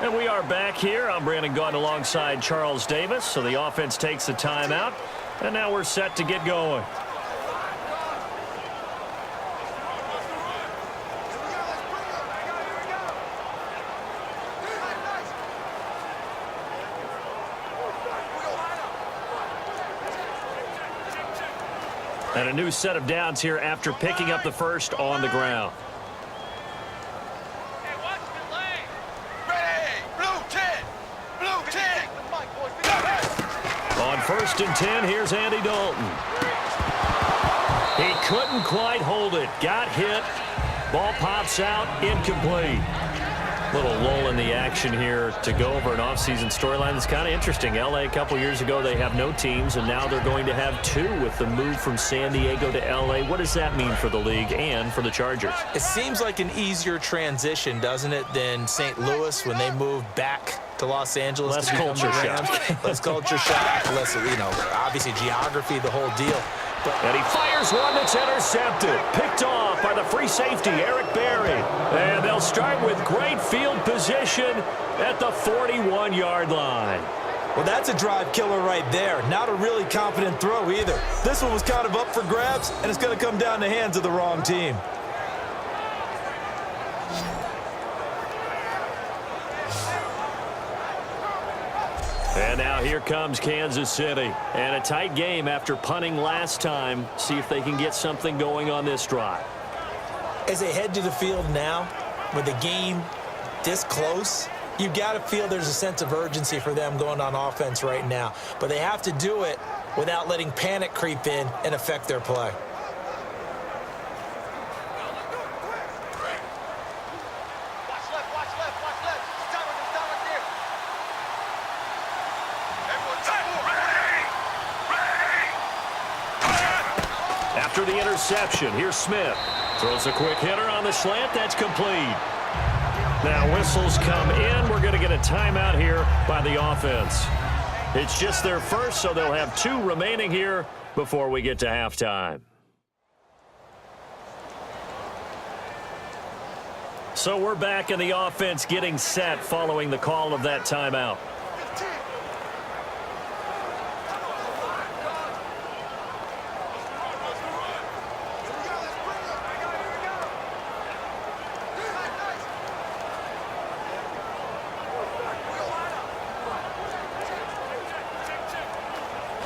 And we are back here. I'm Brandon Gaudin alongside Charles Davis. So the offense takes the timeout, and now we're set to get going. And a new set of downs here after picking up the first on the ground. On 1st and 10, here's Andy Dalton. He couldn't quite hold it. Got hit. Ball pops out. Incomplete. Little lull in the action here to go over an offseason storyline that's kind of interesting. L.A. a couple years ago, they have no teams, and now they're going to have 2 with the move from San Diego to L.A. What does that mean for the league and for the Chargers? It seems like an easier transition, doesn't it, than St. Louis when they moved back to Los Angeles. Less culture shock. Less culture shock. Less, obviously geography, the whole deal. And he fires one that's intercepted. Picked off by the free safety, Eric Berry. And they'll start with great field position at the 41-yard line. Well, that's a drive killer right there. Not a really confident throw either. This one was kind of up for grabs, and it's going to come down the hands of the wrong team. And now here comes Kansas City. And a tight game after punting last time. See if they can get something going on this drive. As they head to the field now, with the game this close, you've got to feel there's a sense of urgency for them going on offense right now. But they have to do it without letting panic creep in and affect their play. After the interception, here's Smith. Throws a quick hitter on the slant. That's complete. Now whistles come in. We're going to get a timeout here by the offense. It's just their first, so they'll have 2 remaining here before we get to halftime. So we're back in the offense getting set following the call of that timeout.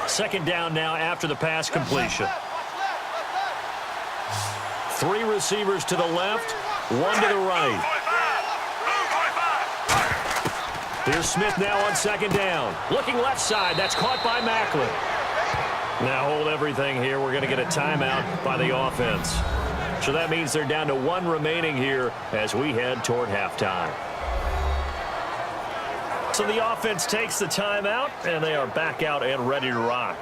Second down now after the pass completion. 3 receivers to the left, 1 to the right. Here's Smith now on second down. Looking left side. That's caught by Macklin. Now hold everything here. We're going to get a timeout by the offense. So that means they're down to 1 remaining here as we head toward halftime. So the offense takes the timeout, and they are back out and ready to rock.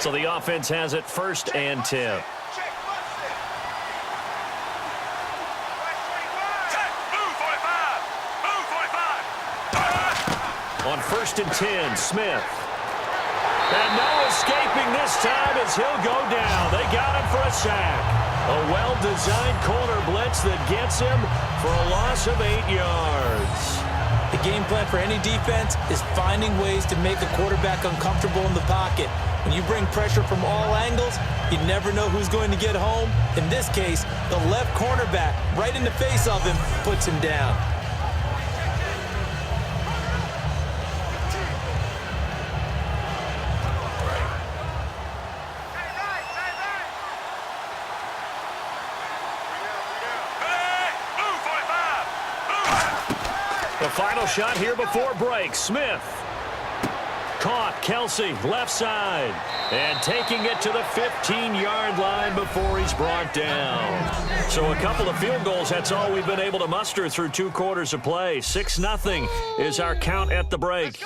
So the offense has it 1st and 10. On 1st and 10, Smith. And no escaping this time as he'll go down. They got him for a sack. A well-designed corner blitz that gets him for a loss of 8 yards. The game plan for any defense is finding ways to make a quarterback uncomfortable in the pocket. When you bring pressure from all angles, you never know who's going to get home. In this case, the left cornerback, right in the face of him, puts him down. The final shot here before break. Smith. Caught. Kelsey, left side. And taking it to the 15-yard line before he's brought down. So a couple of field goals, that's all we've been able to muster through 2 quarters of play. 6-0 is our count at the break.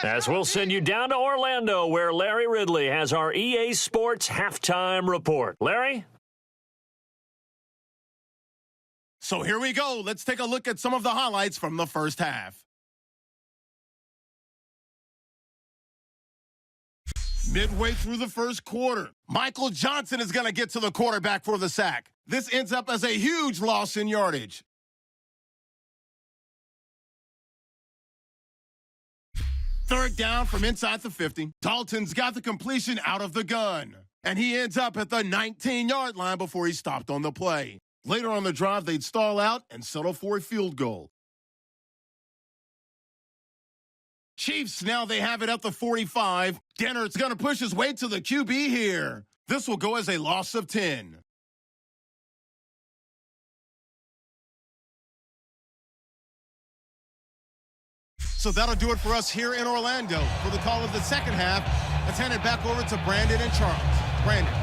As we'll send you down to Orlando, where Larry Ridley has our EA Sports halftime report. Larry? So here we go. Let's take a look at some of the highlights from the first half. Midway through the first quarter, Michael Johnson is going to get to the quarterback for the sack. This ends up as a huge loss in yardage. Third down from inside the 50. Dalton's got the completion out of the gun. And he ends up at the 19-yard line before he stopped on the play. Later on the drive, they'd stall out and settle for a field goal. Chiefs, now they have it at the 45. Denner's going to push his way to the QB here. This will go as a loss of 10. So that'll do it for us here in Orlando. For the call of the second half, let's hand it back over to Brandon and Charles. Brandon.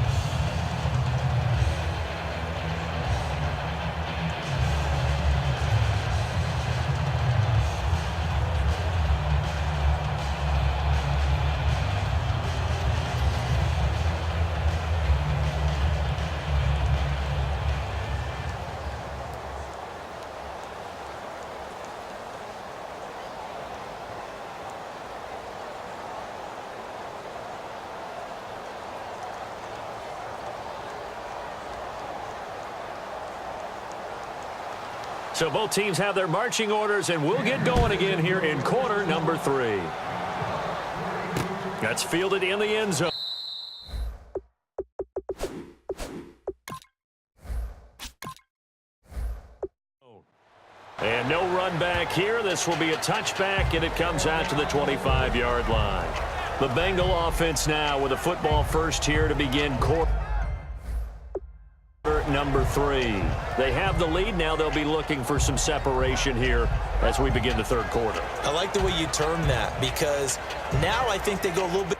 So both teams have their marching orders, and we'll get going again here in quarter number 3. That's fielded in the end zone. And no run back here. This will be a touchback, and it comes out to the 25-yard line. The Bengal offense now with a football first here to begin quarter number 3. 33. They have the lead. Now they'll be looking for some separation here as we begin the third quarter. I like the way you term that, because now I think they go a little bit.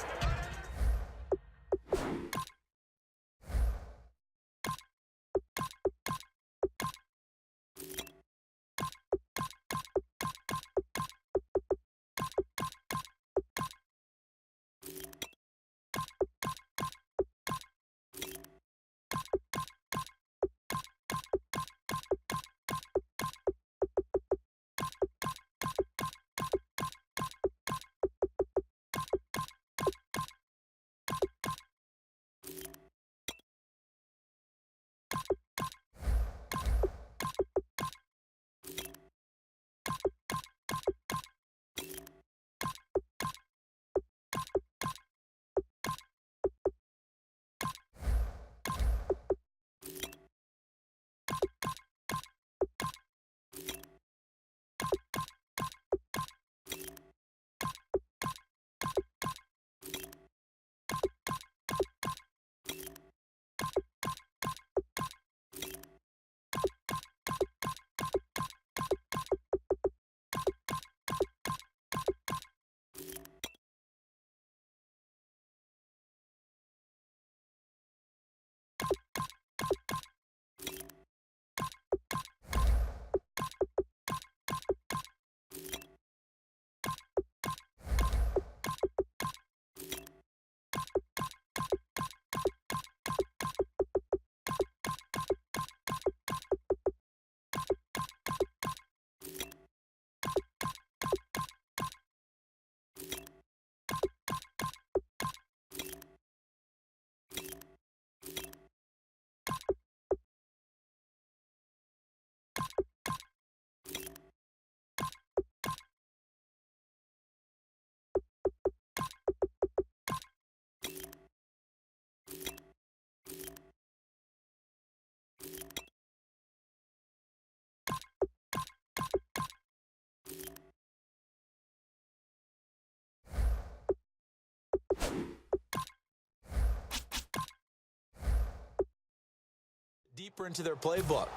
Deeper into their playbook.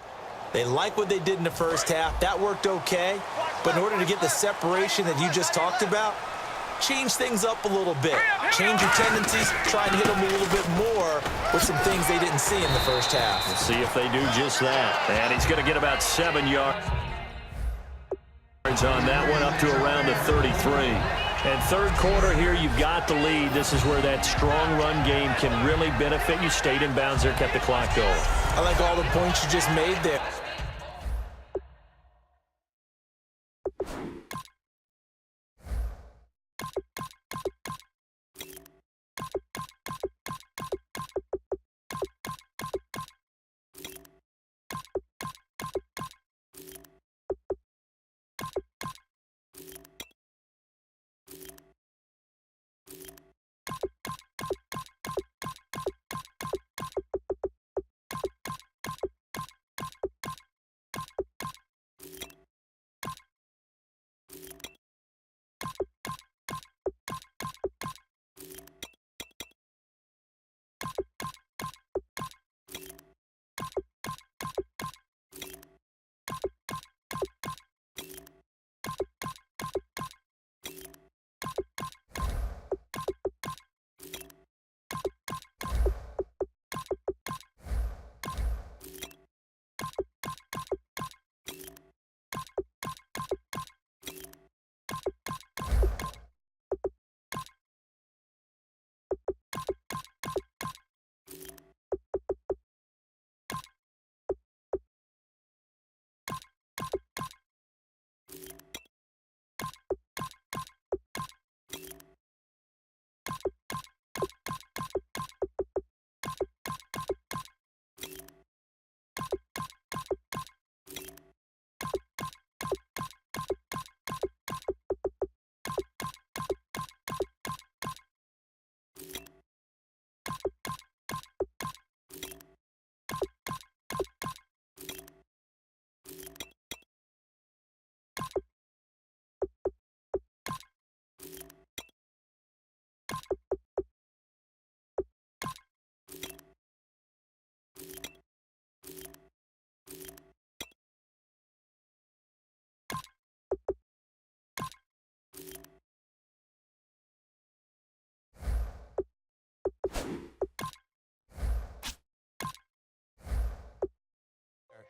They like what they did in the first half. That worked okay. But in order to get the separation that you just talked about, change things up a little bit. Change your tendencies. Try and hit them a little bit more with some things they didn't see in the first half. We'll see if they do just that. And he's going to get about 7 yards on that one, up to around the 33. And third quarter here, you've got the lead. This is where that strong run game can really benefit you. Stayed in bounds there, kept the clock going. I like all the points you just made there.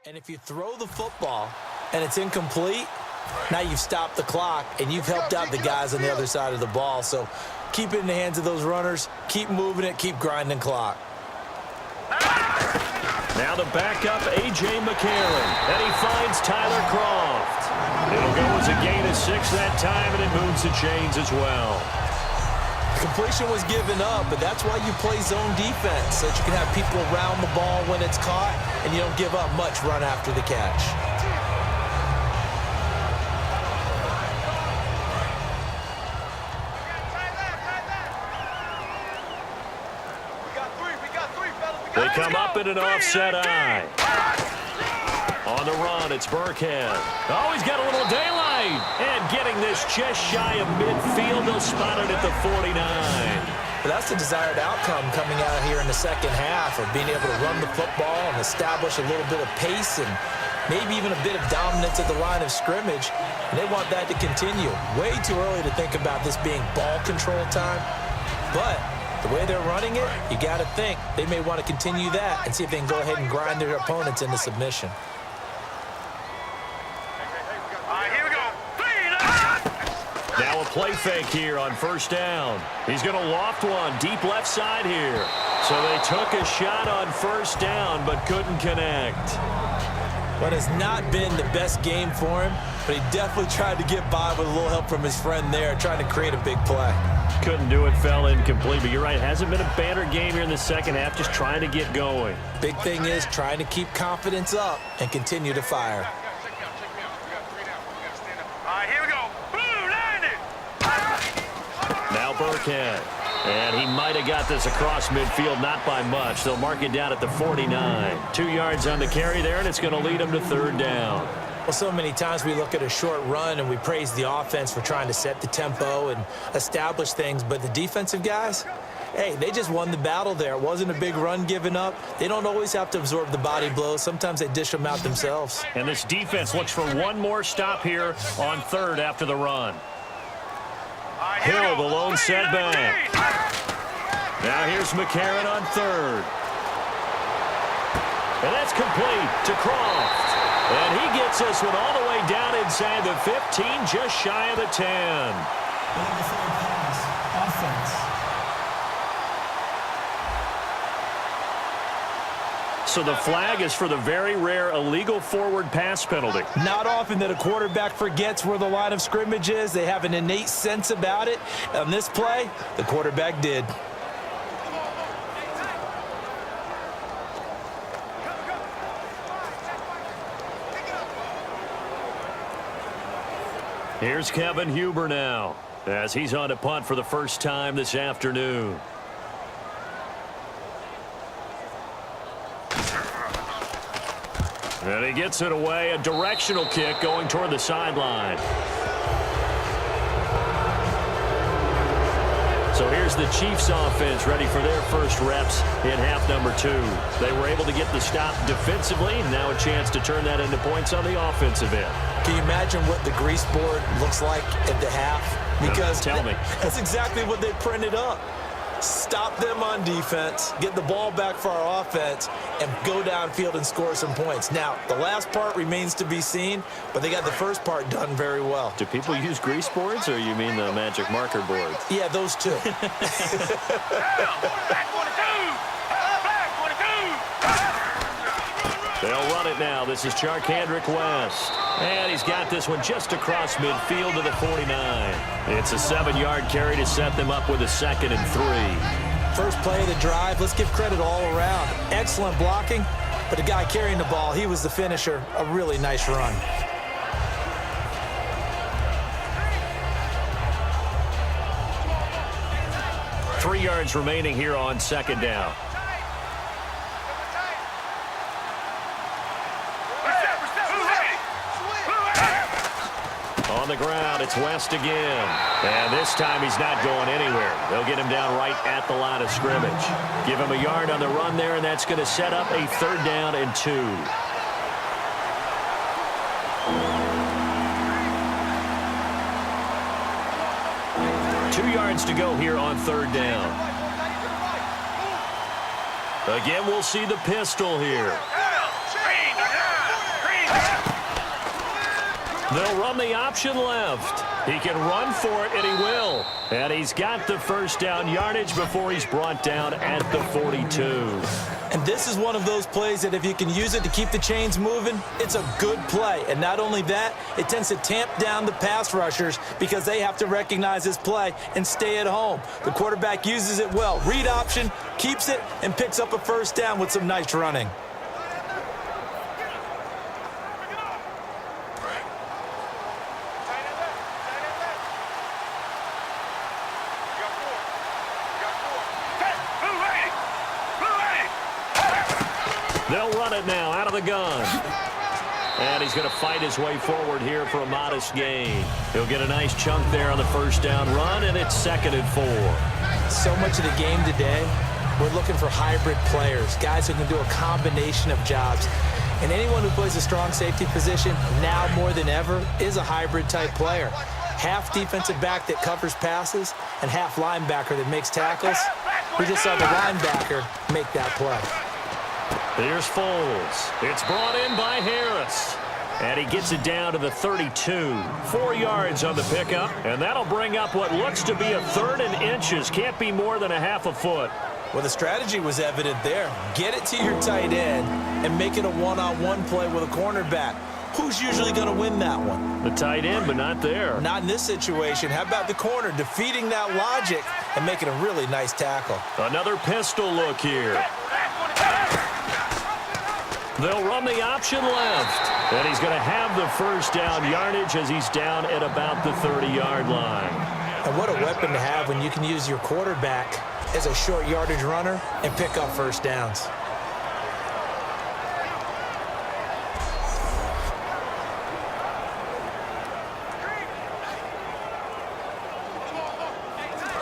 And if you throw the football and it's incomplete, now you've stopped the clock and you've helped out the guys on the other side of the ball. So keep it in the hands of those runners. Keep moving it. Keep grinding clock. Now the backup, A.J. McCarron. And he finds Tyler Croft. It'll go as a gain of 6 that time, and it moves the chains as well. Completion was given up, but that's why you play zone defense, so that you can have people around the ball when it's caught, and you don't give up much run after the catch. They come up in an offset eye. On the run, it's Burkhead. Oh, he's got a little daylight. And getting this just shy of midfield, they'll spot it at the 49. But that's the desired outcome coming out of here in the second half, of being able to run the football and establish a little bit of pace and maybe even a bit of dominance at the line of scrimmage. And they want that to continue. Way too early to think about this being ball control time. But the way they're running it, you got to think they may want to continue that and see if they can go ahead and grind their opponents into submission. Now a play fake here on first down. He's going to loft one deep left side here. So they took a shot on first down but couldn't connect. What has not been the best game for him, but he definitely tried to get by with a little help from his friend there, trying to create a big play. Couldn't do it, fell incomplete, but you're right, hasn't been a banner game here in the second half, just trying to get going. Big thing is trying to keep confidence up and continue to fire. Now Burkhead. And he might have got this across midfield, not by much. They'll mark it down at the 49. 2 yards on the carry there, and it's going to lead them to third down. Well, so many times we look at a short run and we praise the offense for trying to set the tempo and establish things, but the defensive guys, hey, they just won the battle there. It wasn't a big run given up. They don't always have to absorb the body blows. Sometimes they dish them out themselves. And this defense looks for one more stop here on third after the run. Hill, the lone setback. Now here's McCarron on third. And that's complete to Croft. And he gets this one all the way down inside the 15, just shy of the 10. Offense. So the flag is for the very rare illegal forward pass penalty. Not often that a quarterback forgets where the line of scrimmage is. They have an innate sense about it. On this play, the quarterback did. Here's Kevin Huber now, as he's on to punt for the first time this afternoon. And he gets it away, a directional kick going toward the sideline. So here's the Chiefs offense ready for their first reps in half number 2. They were able to get the stop defensively, and now a chance to turn that into points on the offensive end. Can you imagine what the grease board looks like at the half? Because tell me. That's exactly what they printed up. Stop them on defense, get the ball back for our offense, and go downfield and score some points. Now, the last part remains to be seen, but they got the first part done very well. Do people use grease boards, or you mean the magic marker boards? Yeah, those two. They'll run it now. This is Charkandrick West. And he's got this one just across midfield to the 49. It's a 7-yard carry to set them up with a 2nd and 3. First play of the drive. Let's give credit all around. Excellent blocking, but the guy carrying the ball, he was the finisher. A really nice run. Three yards remaining here on second down. On the ground, it's West again. And this time he's not going anywhere. They'll get him down right at the line of scrimmage. Give him a yard on the run there, and that's going to set up a 3rd down and 2. Two yards to go here on 3rd down. Again, we'll see the pistol here. They'll run the option left. He can run for it, and he will. And he's got the first down yardage before he's brought down at the 42. And this is one of those plays that if you can use it to keep the chains moving, it's a good play. And not only that, it tends to tamp down the pass rushers because they have to recognize this play and stay at home. The quarterback uses it well. Read option, keeps it, and picks up a first down with some nice running. They'll run it now out of the gun. And he's going to fight his way forward here for a modest gain. He'll get a nice chunk there on the first down run, and it's 2nd and 4. So much of the game today, we're looking for hybrid players, guys who can do a combination of jobs. And anyone who plays a strong safety position, now more than ever, is a hybrid type player. Half defensive back that covers passes and half linebacker that makes tackles. We just saw the linebacker make that play. Here's Foles. It's brought in by Harris. And he gets it down to the 32. 4 yards on the pickup. And that'll bring up what looks to be a 3rd and inches. Can't be more than a half a foot. Well, the strategy was evident there. Get it to your tight end and make it a one-on-one play with a cornerback. Who's usually going to win that one? The tight end, but not there. Not in this situation. How about the corner defeating that logic and making a really nice tackle? Another pistol look here. They'll run the option left. And he's going to have the first down yardage as he's down at about the 30-yard line. And what a weapon to have when you can use your quarterback as a short yardage runner and pick up first downs.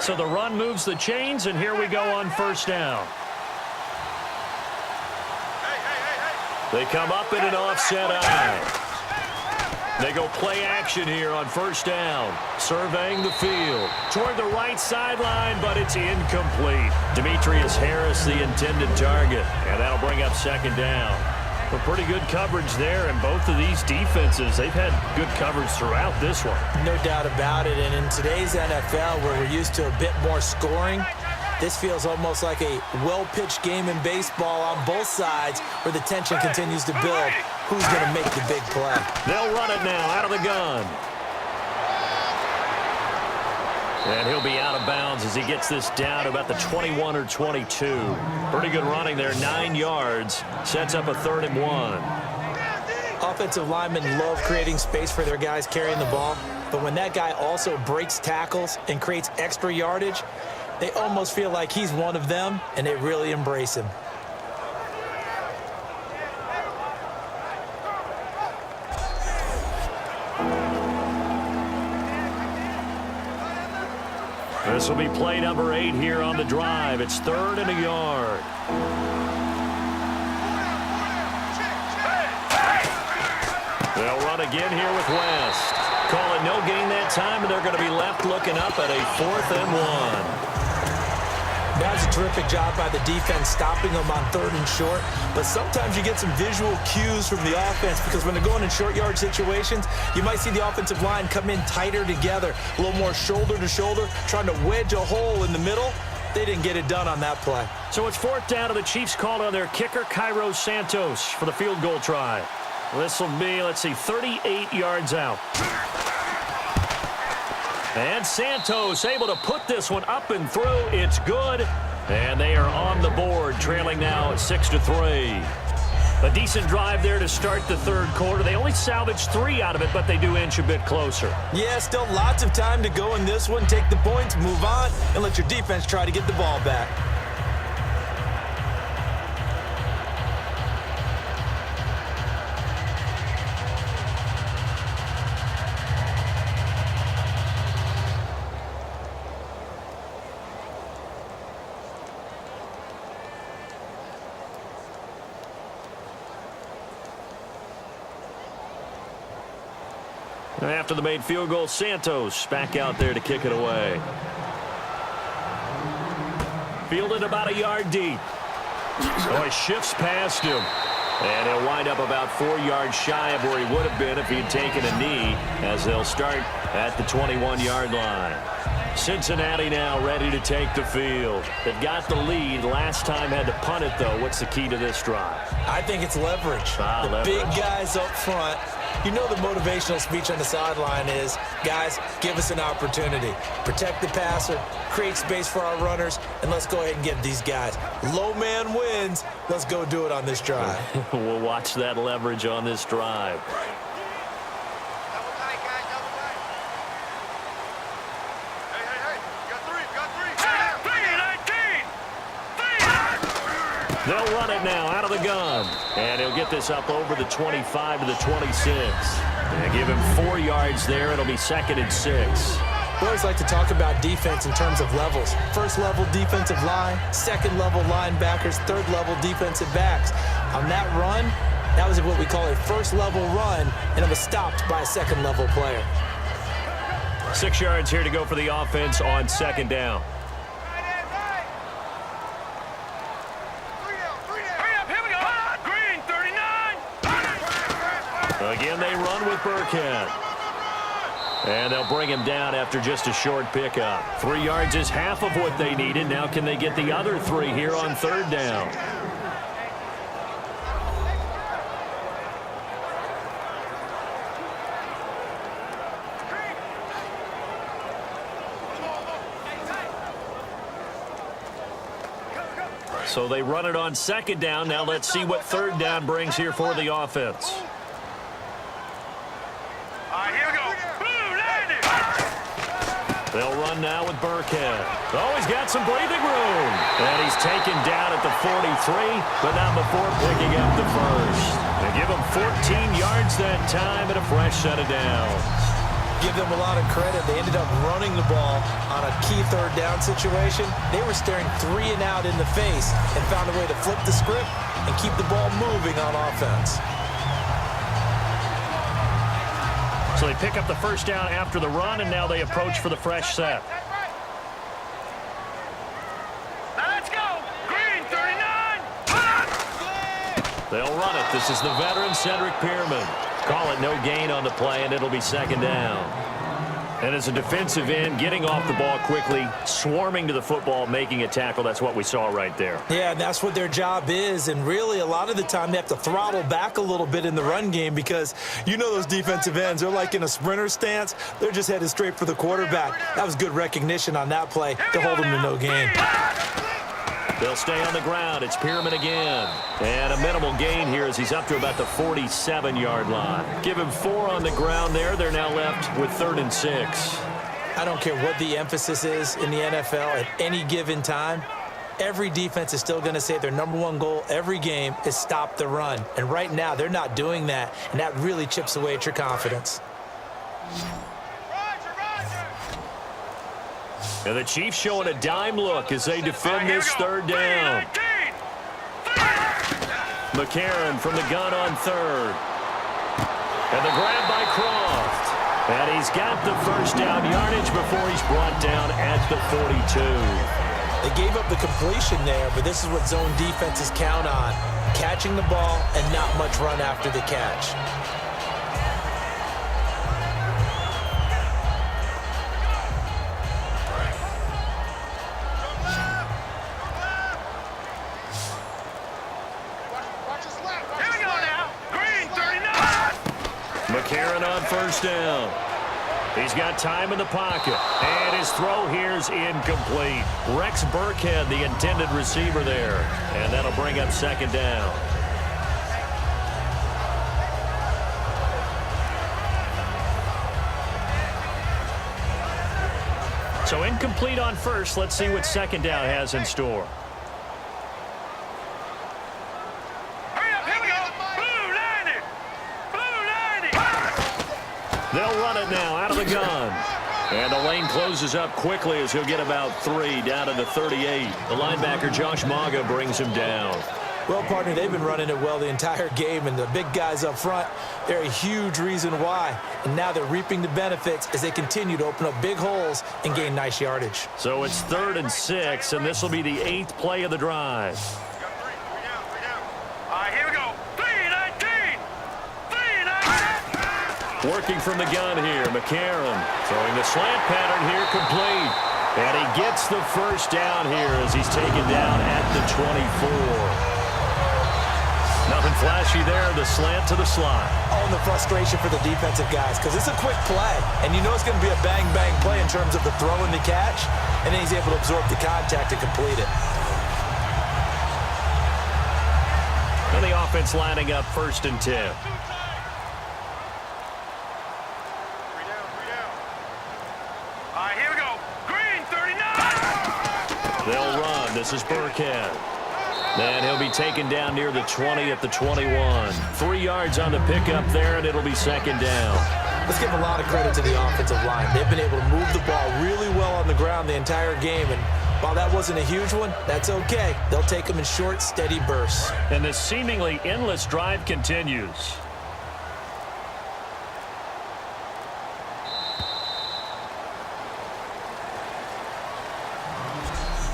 So the run moves the chains, and here we go on first down. They come up in an offset eye. They go play action here on first down. Surveying the field. Toward the right sideline, but it's incomplete. Demetrius Harris, the intended target. And that'll bring up 2nd down. But pretty good coverage there, and both of these defenses, they've had good coverage throughout this one. No doubt about it. And in today's NFL, where we're used to a bit more scoring, this feels almost like a well-pitched game in baseball on both sides where the tension continues to build. Who's going to make the big play? They'll run it now out of the gun. And he'll be out of bounds as he gets this down to about the 21 or 22. Pretty good running there, 9 yards. Sets up a 3rd and 1. Offensive linemen love creating space for their guys carrying the ball, but when that guy also breaks tackles and creates extra yardage, they almost feel like he's one of them, and they really embrace him. This will be play number 8 here on the drive. It's 3rd and a yard. They'll run again here with West. Call it no gain that time, and they're going to be left looking up at a 4th and 1. That's a terrific job by the defense stopping them on 3rd and short. But sometimes you get some visual cues from the offense because when they're going in short yard situations, you might see the offensive line come in tighter together, a little more shoulder to shoulder, trying to wedge a hole in the middle. They didn't get it done on that play. So it's 4th down, and the Chiefs called on their kicker, Cairo Santos, for the field goal try. This will be, 38 yards out. And Santos able to put this one up and through. It's good. And they are on the board, trailing now at 6-3. A decent drive there to start the 3rd quarter. They only salvaged 3 out of it, but they do inch a bit closer. Yeah, still lots of time to go in this one. Take the points, move on, and let your defense try to get the ball back. After the made field goal, Santos back out there to kick it away. Fielded about a yard deep. Oh, he shifts past him. And he'll wind up about 4 yards shy of where he would have been if he had taken a knee, as they'll start at the 21-yard line. Cincinnati now ready to take the field. They've got the lead. Last time had to punt it, though. What's the key to this drive? I think it's leverage. The big guys up front. You know the motivational speech on the sideline is, guys, give us an opportunity. Protect the passer, create space for our runners, and let's go ahead and get these guys. Low man wins. Let's go do it on this drive. We'll watch that leverage on this drive. They'll run it now out of the gun. And he'll get this up over the 25 to the 26. And give him 4 yards there. It'll be 2nd and 6. We always like to talk about defense in terms of levels. First level defensive line, second level linebackers, third level defensive backs. On that run, that was what we call a first level run, and it was stopped by a second level player. 6 yards here to go for the offense on 2nd down. Again, they run with Burkhead. And they'll bring him down after just a short pickup. 3 yards is half of what they needed. Now can they get the other 3 here on 3rd down? So they run it on 2nd down. Now let's see what 3rd down brings here for the offense. They'll run now with Burkhead. Oh, he's got some breathing room. And he's taken down at the 43, but not before picking up the first. They give him 14 yards that time and a fresh set of downs. Give them a lot of credit. They ended up running the ball on a key 3rd down situation. They were staring 3 and out in the face and found a way to flip the script and keep the ball moving on offense. So they pick up the first down after the run, and now they approach for the fresh set. Let's go! Green, 39! They'll run it. This is the veteran Cedric Pierman. Call it no gain on the play, and it'll be 2nd down. And as a defensive end, getting off the ball quickly, swarming to the football, making a tackle, that's what we saw right there. Yeah, and that's what their job is. And really, a lot of the time, they have to throttle back a little bit in the run game because you know those defensive ends, they're like in a sprinter stance. They're just headed straight for the quarterback. That was good recognition on that play to hold them to no gain. They'll stay on the ground. It's Pierman again. And a minimal gain here as he's up to about the 47-yard line. Give him 4 on the ground there. They're now left with 3rd and 6. I don't care what the emphasis is in the NFL at any given time. Every defense is still going to say their #1 goal every game is stop the run. And right now, they're not doing that, and that really chips away at your confidence. And the Chiefs showing a dime look as they defend this 3rd down. McCarron from the gun on 3rd. And the grab by Croft. And he's got the first down yardage before he's brought down at the 42. They gave up the completion there, but this is what zone defenses count on. Catching the ball and not much run after the catch. McCarron on first down. He's got time in the pocket. And his throw here is incomplete. Rex Burkhead, the intended receiver there. And that'll bring up 2nd down. So incomplete on first. Let's see what 2nd down has in store. They'll run it now out of the gun. And the lane closes up quickly as he'll get about 3 down to the 38. The linebacker, Josh Maga, brings him down. Well, partner, they've been running it well the entire game, and the big guys up front, they're a huge reason why. And now they're reaping the benefits as they continue to open up big holes and gain nice yardage. So it's 3rd and 6, and this will be the 8th play of the drive. All right, here we go. 3 Working from the gun here, McCarron throwing the slant pattern here, complete. And he gets the first down here as he's taken down at the 24. Nothing flashy there, the slant to the slot. Oh, and the frustration for the defensive guys, because it's a quick play. And you know it's going to be a bang-bang play in terms of the throw and the catch. And then he's able to absorb the contact to complete it. And the offense lining up 1st and 10. Here we go. Green, 39. They'll run. This is Burkhead. And he'll be taken down near the 20 at the 21. 3 yards on the pickup there, and it'll be 2nd down. Let's give a lot of credit to the offensive line. They've been able to move the ball really well on the ground the entire game. And while that wasn't a huge one, that's okay. They'll take them in short, steady bursts. And this seemingly endless drive continues.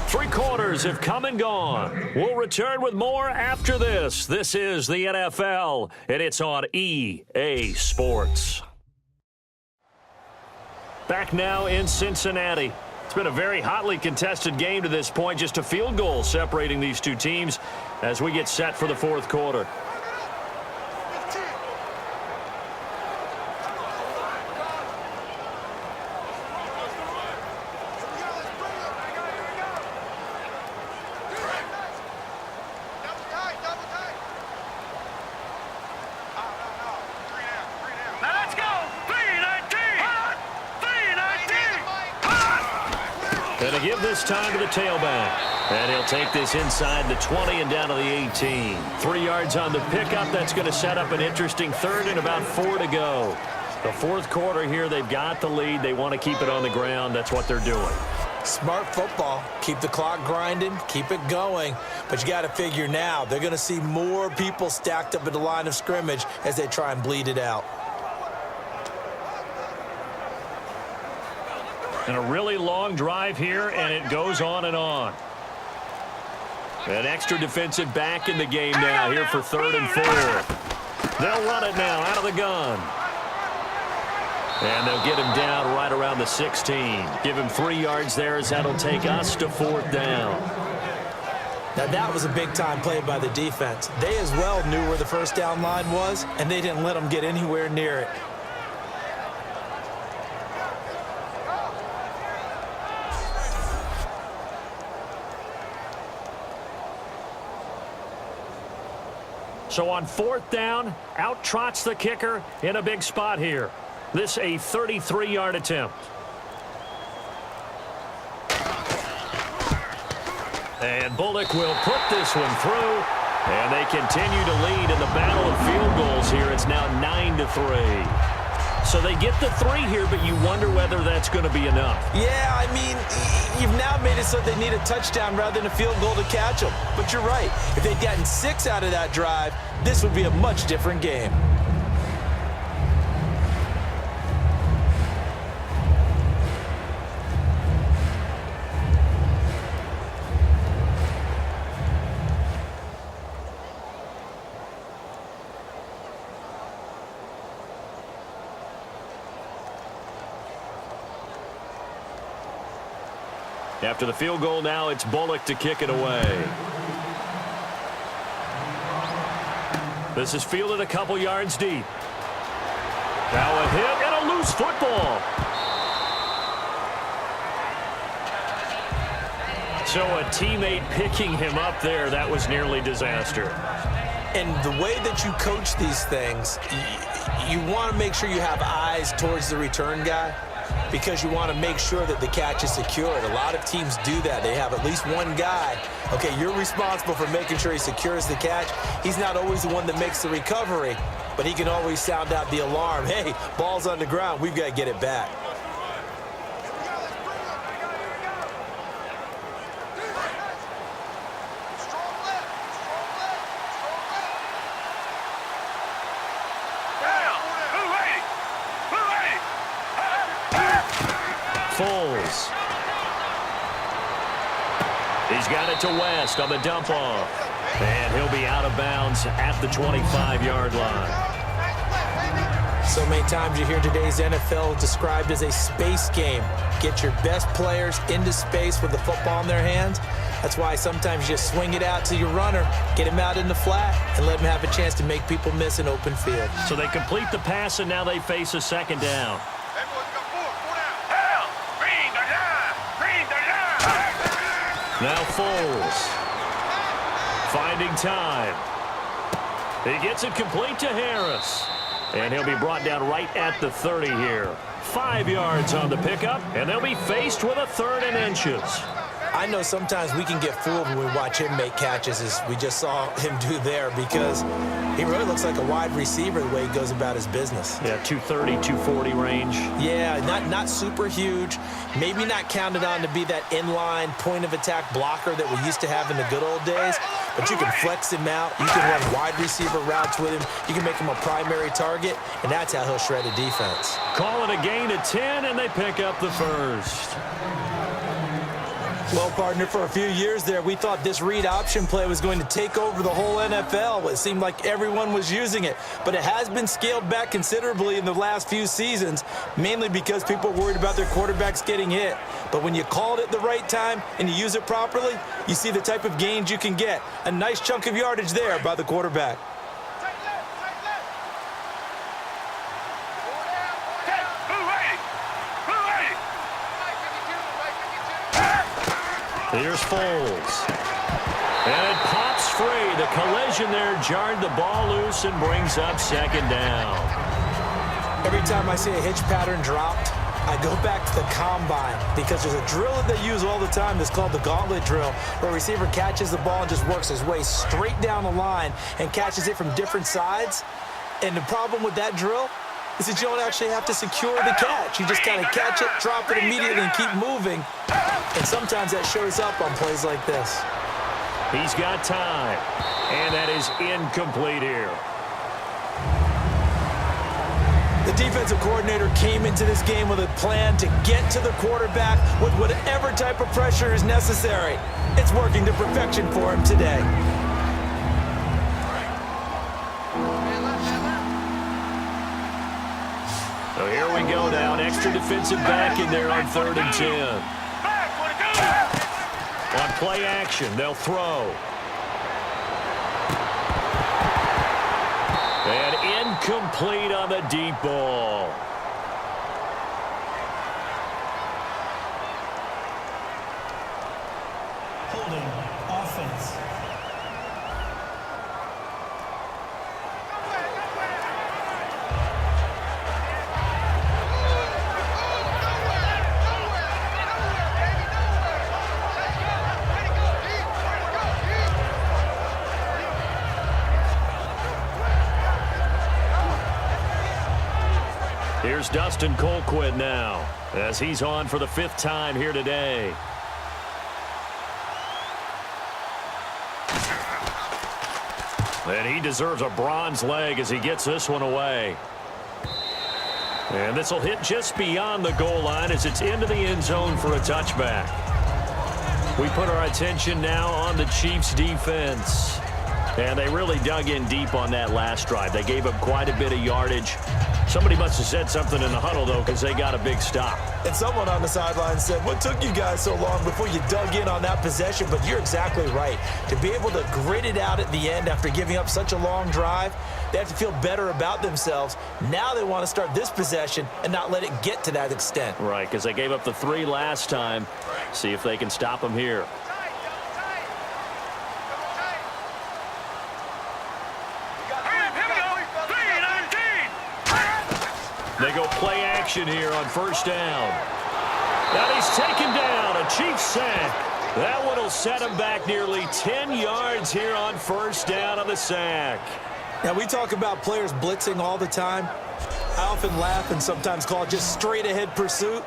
Three quarters have come and gone. We'll return with more after this. This is the NFL, and it's on EA Sports. Back now in Cincinnati. It's been a very hotly contested game to this point. Just a field goal separating these two teams as we get set for the 4th quarter. Going to give this time to the tailback. And he'll take this inside the 20 and down to the 18. 3 yards on the pickup. That's going to set up an interesting 3rd and about 4 to go. The 4th quarter here, they've got the lead. They want to keep it on the ground. That's what they're doing. Smart football. Keep the clock grinding. Keep it going. But you got to figure now, they're going to see more people stacked up at the line of scrimmage as they try and bleed it out. And a really long drive here, and it goes on and on. An extra defensive back in the game now here for 3rd and 4. They'll run it now out of the gun. And they'll get him down right around the 16. Give him 3 yards there as that'll take us to 4th down. Now that was a big-time play by the defense. They as well knew where the 1st down line was, and they didn't let them get anywhere near it. So on 4th down, out trots the kicker in a big spot here. This a 33-yard attempt. And Bullock will put this one through. And they continue to lead in the battle of field goals here. It's now 9-3. So they get the 3 here, but you wonder whether that's going to be enough. Yeah, I mean, you've now made it so they need a touchdown rather than a field goal to catch them. But you're right. If they'd gotten 6 out of that drive, this would be a much different game. After the field goal now, it's Bullock to kick it away. This is fielded a couple yards deep. Now a hit and a loose football. So a teammate picking him up there, that was nearly disaster. And the way that you coach these things, you want to make sure you have eyes towards the return guy, because you want to make sure that the catch is secured. A lot of teams do that. They have at least one guy. Okay, you're responsible for making sure he secures the catch. He's not always the one that makes the recovery, but he can always sound out the alarm. Hey, ball's on the ground. We've got to get it back. Foles. He's got it to West on the dump off. And he'll be out of bounds at the 25-yard line. So many times you hear today's NFL described as a space game. Get your best players into space with the football in their hands. That's why sometimes you just swing it out to your runner, get him out in the flat, and let him have a chance to make people miss an open field. So they complete the pass, and now they face a second down. Now Foles. Finding time. He gets it complete to Harris. And he'll be brought down right at the 30 here. 5 yards on the pickup, and they'll be faced with a 3rd and inches. I know sometimes we can get fooled when we watch him make catches, as we just saw him do there, because he really looks like a wide receiver the way he goes about his business. Yeah, 230, 240 range. Yeah, not super huge. Maybe not counted on to be that inline point-of-attack blocker that we used to have in the good old days, but you can flex him out. You can run wide receiver routes with him. You can make him a primary target, and that's how he'll shred a defense. Call it a gain of 10, and they pick up the first. Well, partner, for a few years there, we thought this read option play was going to take over the whole NFL. It seemed like everyone was using it, but it has been scaled back considerably in the last few seasons, mainly because people are worried about their quarterbacks getting hit. But when you call it at the right time and you use it properly, you see the type of gains you can get. A nice chunk of yardage there by the quarterback. Here's Foles. And it pops free. The collision there jarred the ball loose and brings up second down. Every time I see a hitch pattern dropped, I go back to the combine, because there's a drill that they use all the time that's called the gauntlet drill, where a receiver catches the ball and just works his way straight down the line and catches it from different sides. And the problem with that drill is that you don't actually have to secure the catch. You just kind of catch it, drop it immediately, and keep moving. And sometimes that shows up on plays like this. He's got time, and that is incomplete here. The defensive coordinator came into this game with a plan to get to the quarterback with whatever type of pressure is necessary. It's working to perfection for him today. So here we go now. An extra defensive back in there on 3rd and 10. On play action, they'll throw. And incomplete on the deep ball. Holding, offense. Here's Dustin Colquitt now, as he's on for the 5th time here today. And he deserves a bronze leg as he gets this one away. And this will hit just beyond the goal line as it's into the end zone for a touchback. We put our attention now on the Chiefs' defense. And they really dug in deep on that last drive. They gave up quite a bit of yardage. Somebody must have said something in the huddle, though, because they got a big stop. And someone on the sideline said, what took you guys so long before you dug in on that possession? But you're exactly right. To be able to grit it out at the end after giving up such a long drive, they have to feel better about themselves. Now they want to start this possession and not let it get to that extent. Right, because they gave up the 3 last time. See if they can stop them here. They go play action here on 1st down. And he's taken down. A Chiefs sack. That one will set him back nearly 10 yards here on 1st down on the sack. Now, we talk about players blitzing all the time. I often laugh and sometimes call it just straight-ahead pursuit.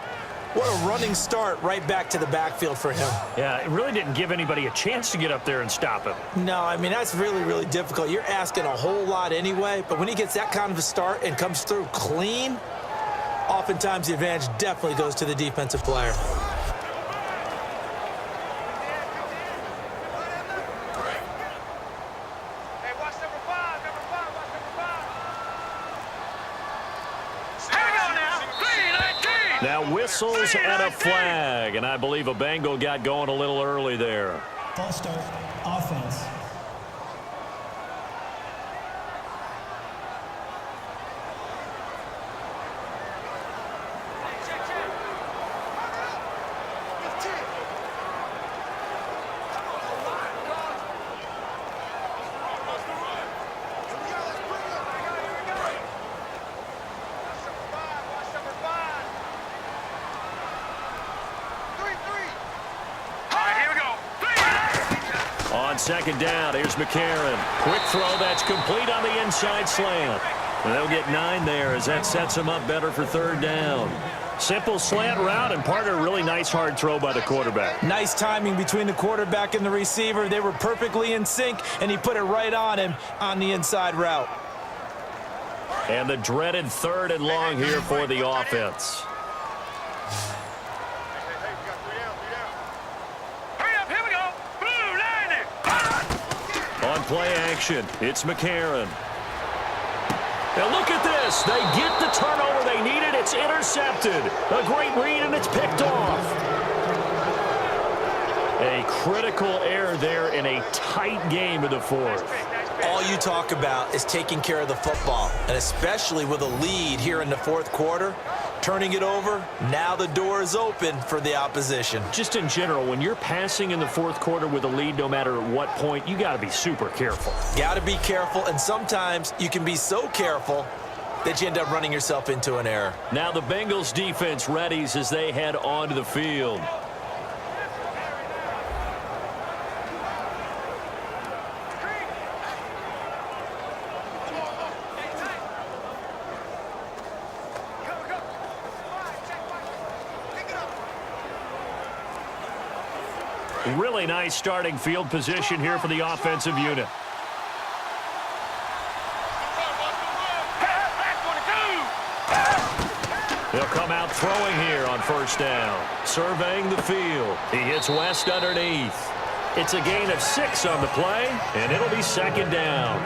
What a running start right back to the backfield for him. Yeah, it really didn't give anybody a chance to get up there and stop him. No, I mean, that's really, really difficult. You're asking a whole lot anyway, but when he gets that kind of a start and comes through clean, oftentimes the advantage definitely goes to the defensive player. Now whistles and a flag, and I believe a Bengal got going a little early there. False start, offense. Second down, here's McCarron. Quick throw, that's complete on the inside slant. And they'll get 9 there as that sets them up better for third down. Simple slant route, and part of a really nice hard throw by the quarterback. Nice timing between the quarterback and the receiver. They were perfectly in sync, and he put it right on him on the inside route. And the dreaded 3rd and long here for the offense. On play action, it's McCarron. Now look at this. They get the turnover they needed. It's intercepted. A great read, and it's picked off. A critical error there in a tight game of the 4th. All you talk about is taking care of the football, and especially with a lead here in the 4th quarter. Turning it over, now the door is open for the opposition. Just in general, when you're passing in the 4th quarter with a lead, no matter at what point, you got to be super careful. Got to be careful, and sometimes you can be so careful that you end up running yourself into an error. Now the Bengals defense readies as they head onto the field. Really nice starting field position here for the offensive unit. They'll come out throwing here on first down. Surveying the field. He hits West underneath. It's a gain of 6 on the play, and it'll be second down.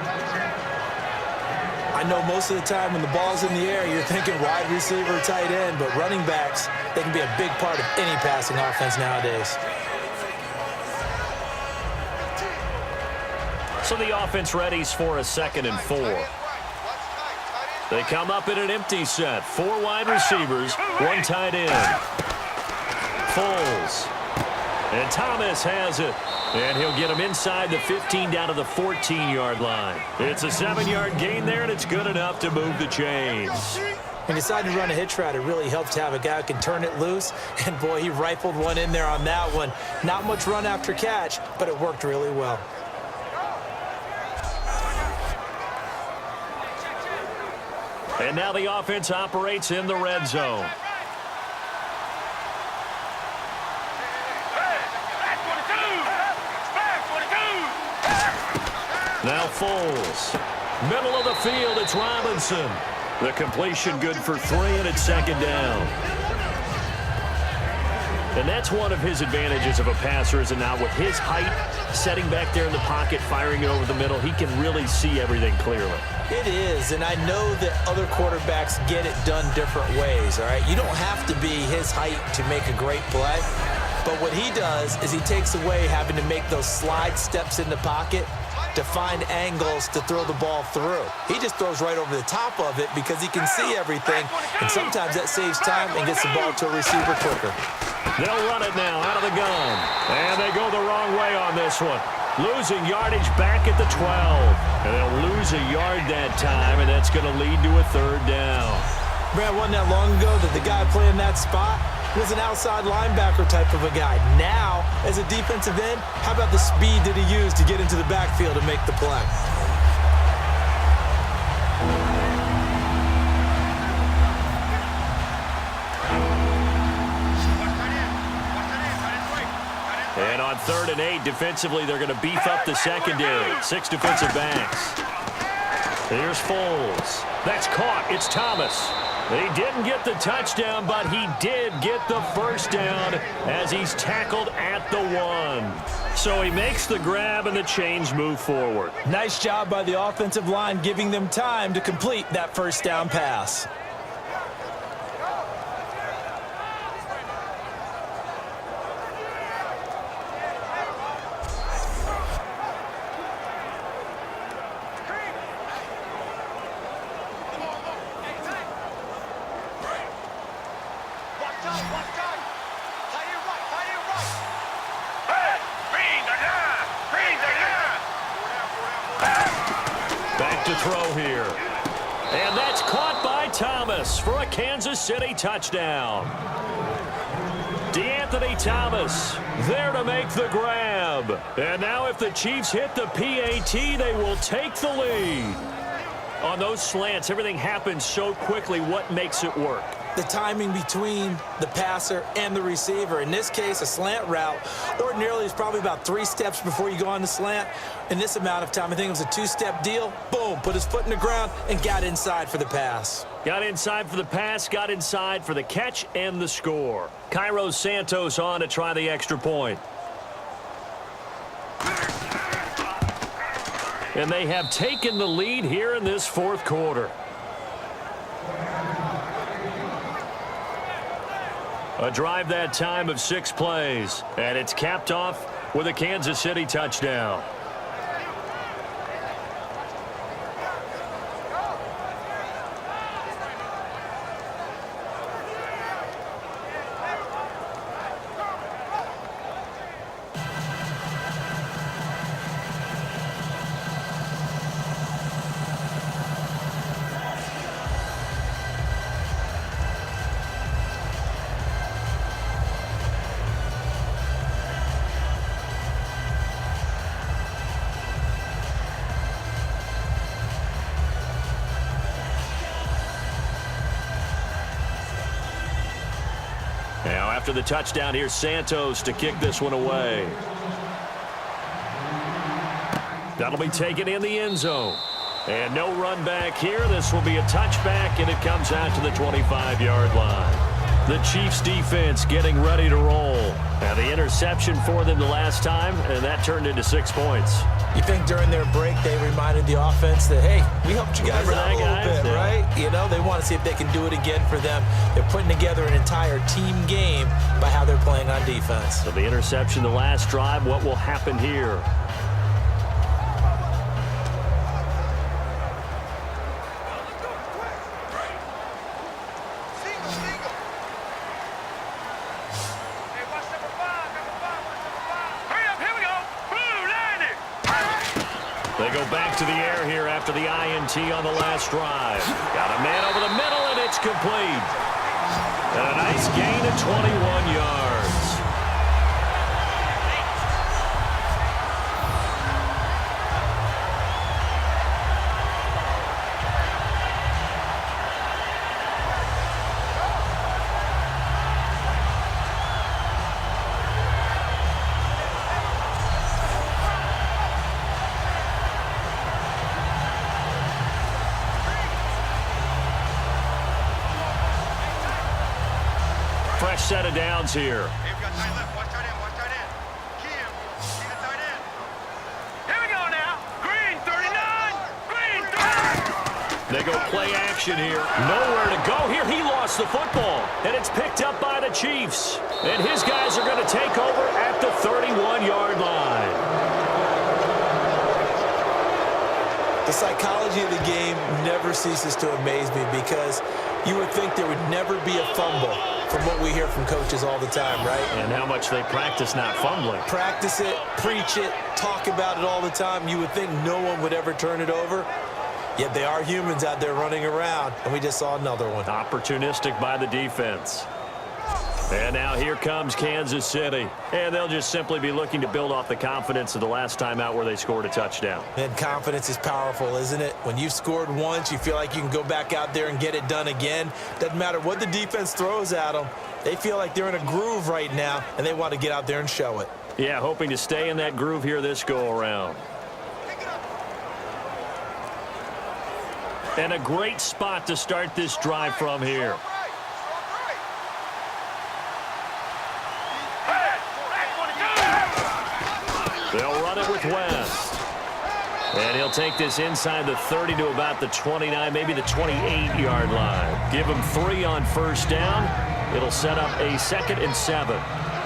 I know most of the time when the ball's in the air, you're thinking wide receiver, tight end, but running backs, they can be a big part of any passing offense nowadays. So the offense readies for a 2nd and 4. They come up in an empty set. 4 wide receivers, 1 tight end. Foles. And Thomas has it. And he'll get him inside the 15 down to the 14-yard line. It's a 7-yard gain there, and it's good enough to move the chains. He decided to run a hitch route. It really helps to have a guy who can turn it loose. And, boy, he rifled one in there on that one. Not much run after catch, but it worked really well. And now the offense operates in the red zone. Now Foles. Middle of the field, it's Robinson. The completion good for 3, and it's second down. And that's one of his advantages of a passer, is it not? With his height, setting back there in the pocket, firing it over the middle, he can really see everything clearly. It is, and I know that other quarterbacks get it done different ways, all right? You don't have to be his height to make a great play, but what he does is he takes away having to make those slide steps in the pocket to find angles to throw the ball through. He just throws right over the top of it because he can see everything, and sometimes that saves time and gets the ball to a receiver quicker. They'll run it now out of the gun, and they go the wrong way on this one. Losing yardage back at the 12. And they'll lose a yard that time, and that's going to lead to a 3rd down. Brad, wasn't that long ago that the guy playing that spot was an outside linebacker type of a guy. Now, as a defensive end, how about the speed that he used to get into the backfield and make the play? And on 3rd and 8, defensively, they're going to beef up the secondary. 6 defensive backs. Here's Foles. That's caught. It's Thomas. He didn't get the touchdown, but he did get the first down as he's tackled at the 1. So he makes the grab, and the chains move forward. Nice job by the offensive line, giving them time to complete that first down pass. Hey, green, they're down. Green, they're down. Back to throw here. And that's caught by Thomas for a Kansas City touchdown. DeAnthony Thomas there to make the grab. And now if the Chiefs hit the PAT, they will take the lead. On those slants, everything happens so quickly. What makes it work? The timing between the passer and the receiver. In this case, a slant route ordinarily is probably about 3 steps before you go on the slant. In this amount of time, I think it was a 2-step deal. Boom, put his foot in the ground and got inside for the pass. Got inside for the pass, got inside for the catch and the score. Cairo Santos on to try the extra point. And they have taken the lead here in this fourth quarter. A drive that time of 6 plays, and it's capped off with a Kansas City touchdown. Now after the touchdown, here's Santos to kick this one away. That'll be taken in the end zone. And no run back here. This will be a touchback, and it comes out to the 25-yard line. The Chiefs defense getting ready to roll. Now the interception for them the last time, and that turned into 6 points. You think during their break they reminded the offense that, hey, we helped you guys out a little bit, right? You know, they want to see if they can do it again for them. They're putting together an entire team game by how they're playing on defense. So the interception the last drive, what will happen here? They go back to the air here after the INT on the last drive. Got a man over the middle, and it's complete. And a nice gain of 21 yards. Fresh set of downs here. Here we go now. Green 39. Green 39. They go play action here. Nowhere to go here. He lost the football. And it's picked up by the Chiefs. And his guys are going to take over at the 31-yard line. The psychology of the game never ceases to amaze me because you would think there would never be a fumble from what we hear from coaches all the time, right? And how much they practice not fumbling. Practice it, preach it, talk about it all the time. You would think no one would ever turn it over. Yet they are humans out there running around, and we just saw another one. Opportunistic by the defense. And now here comes Kansas City. And they'll just simply be looking to build off the confidence of the last time out where they scored a touchdown. And confidence is powerful, isn't it? When you've scored once, you feel like you can go back out there and get it done again. Doesn't matter what the defense throws at them. They feel like they're in a groove right now, and they want to get out there and show it. Yeah, hoping to stay in that groove here this go-around. And a great spot to start this drive from here. They'll run it with West. And he'll take this inside the 30 to about the 29, maybe the 28-yard line. Give him 3 on first down. It'll set up a 2nd and 7.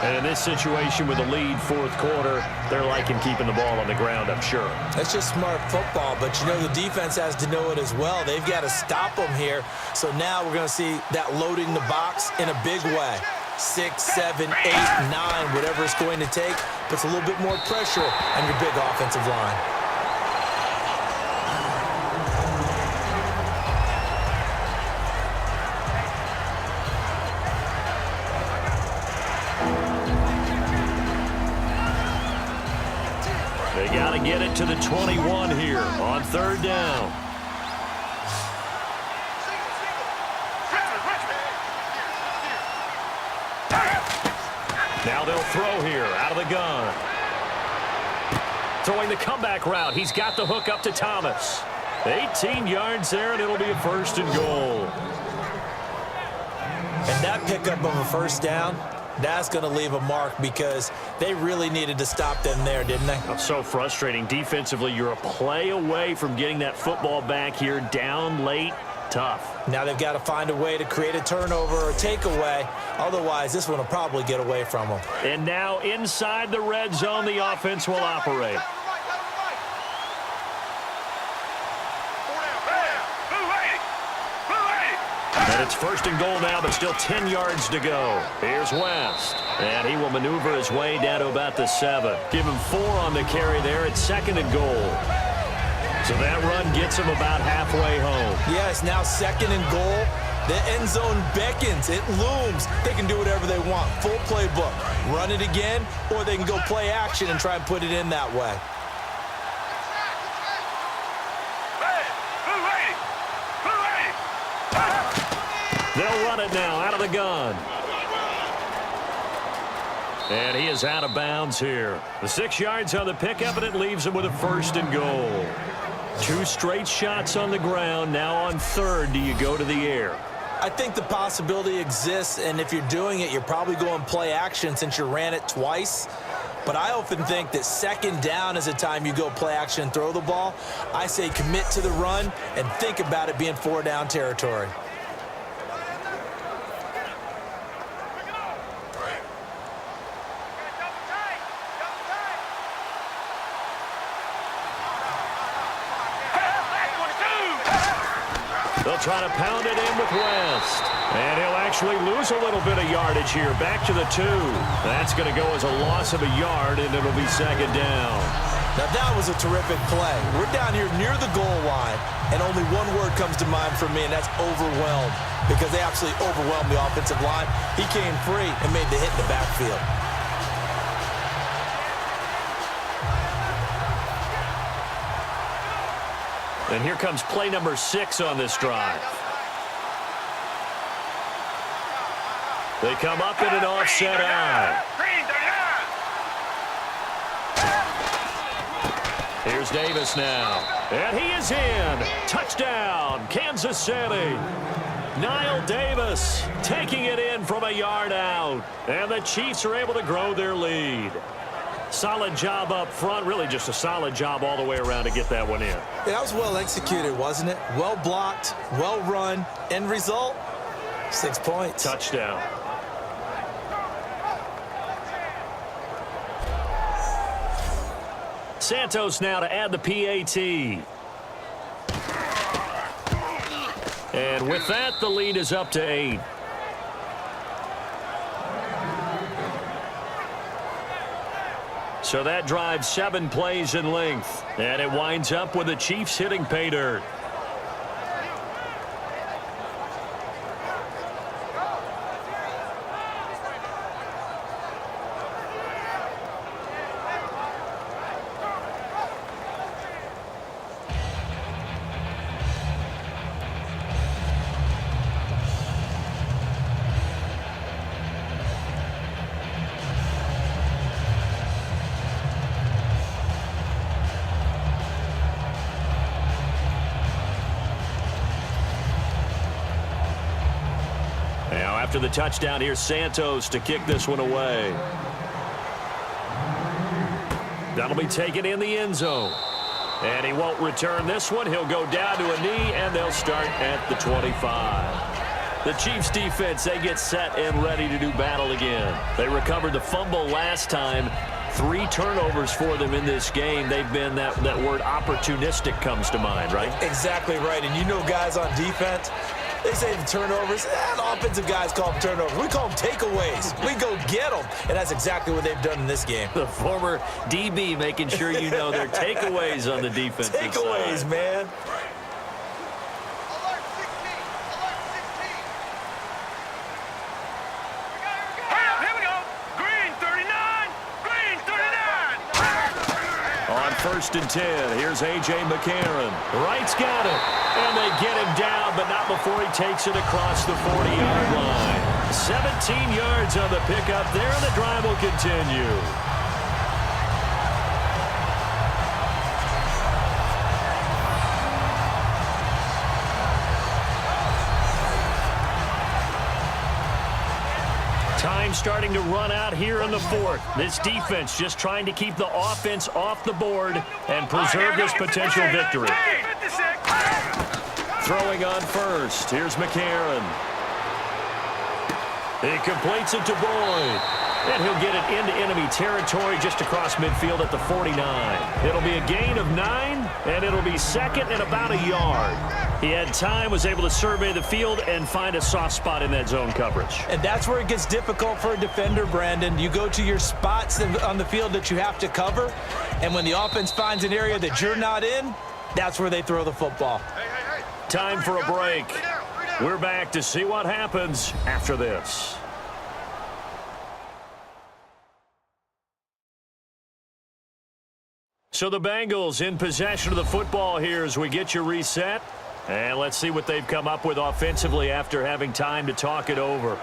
And in this situation with the lead fourth quarter, they're liking keeping the ball on the ground, I'm sure. That's just smart football, but you know the defense has to know it as well. They've got to stop them here. So now we're going to see that loading the box in a big way. 6, 7, 8, 9, whatever it's going to take, puts a little bit more pressure on your big offensive line. They got to get it to the 21 here on third down. Now they'll throw here out of the gun. Throwing the comeback route. He's got the hook up to Thomas. 18 yards there, and it'll be a first and goal. And that pickup of a first down, that's going to leave a mark because they really needed to stop them there, didn't they? That's so frustrating. Defensively, you're a play away from getting that football back here down late. Tough. Now they've got to find a way to create a turnover or takeaway. Otherwise, this one will probably get away from them. And now inside the red zone, the offense will operate. And it's first and goal now, but still 10 yards to go. Here's West. And he will maneuver his way down to about the 7. Give him 4 on the carry there. It's second and goal. So that run gets him about halfway home. Yeah, it's now second and goal. The end zone beckons. It looms. They can do whatever they want. Full playbook. Run it again, or they can go play action and try and put it in that way. They'll run it now out of the gun. And he is out of bounds here. The 6 yards on the pickup, and it leaves him with a first and goal. 2 straight shots on the ground. Now on third, do you go to the air? I think the possibility exists, and if you're doing it, you're probably going play action since you ran it twice. But I often think that second down is a time you go play action and throw the ball. I say commit to the run and think about it being 4 down territory. They'll try to pound it in with West. And he'll actually lose a little bit of yardage here. Back to the 2. That's going to go as a loss of a yard, and it'll be second down. Now that was a terrific play. We're down here near the goal line, and only one word comes to mind for me, and that's overwhelmed, because they absolutely overwhelmed the offensive line. He came free and made the hit in the backfield. And here comes play number 6 on this drive. They come up in an offset eye. Here's Davis now. And he is in. Touchdown, Kansas City. Niall Davis taking it in from a yard out. And the Chiefs are able to grow their lead. Solid job up front. Really just a solid job all the way around to get that one in. Yeah, that was well executed, wasn't it? Well blocked, well run. End result, 6 points. Touchdown. Santos now to add the PAT. And with that, the lead is up to 8. So that drives 7 plays in length. And it winds up with the Chiefs hitting pay dirt. After the touchdown, here's Santos to kick this one away. That'll be taken in the end zone. And he won't return this one. He'll go down to a knee, and they'll start at the 25. The Chiefs defense, they get set and ready to do battle again. They recovered the fumble last time. 3 turnovers for them in this game. They've been, that word opportunistic comes to mind, right? Exactly right. And you know guys on defense, they say the turnovers, the offensive guys call them turnovers. We call them takeaways. We go get them. And that's exactly what they've done in this game. The former DB making sure you know their takeaways on the defensive side. Takeaways, man. First and 10. Here's A.J. McCarron. Wright's got it. And they get him down, but not before he takes it across the 40-yard line. 17 yards on the pickup there, and the drive will continue. Time starting to run out here in the fourth. This defense just trying to keep the offense off the board and preserve this potential victory. Throwing on first. Here's McCarron. He completes it to Boyd. And he'll get it into enemy territory just across midfield at the 49. It'll be a gain of 9, and it'll be second and about a yard. He had time, was able to survey the field and find a soft spot in that zone coverage. And that's where it gets difficult for a defender, Brandon. You go to your spots on the field that you have to cover, and when the offense finds an area that you're not in, that's where they throw the football. Time for a break. We're back to see what happens after this. So the Bengals in possession of the football here as we get you reset. And let's see what they've come up with offensively after having time to talk it over.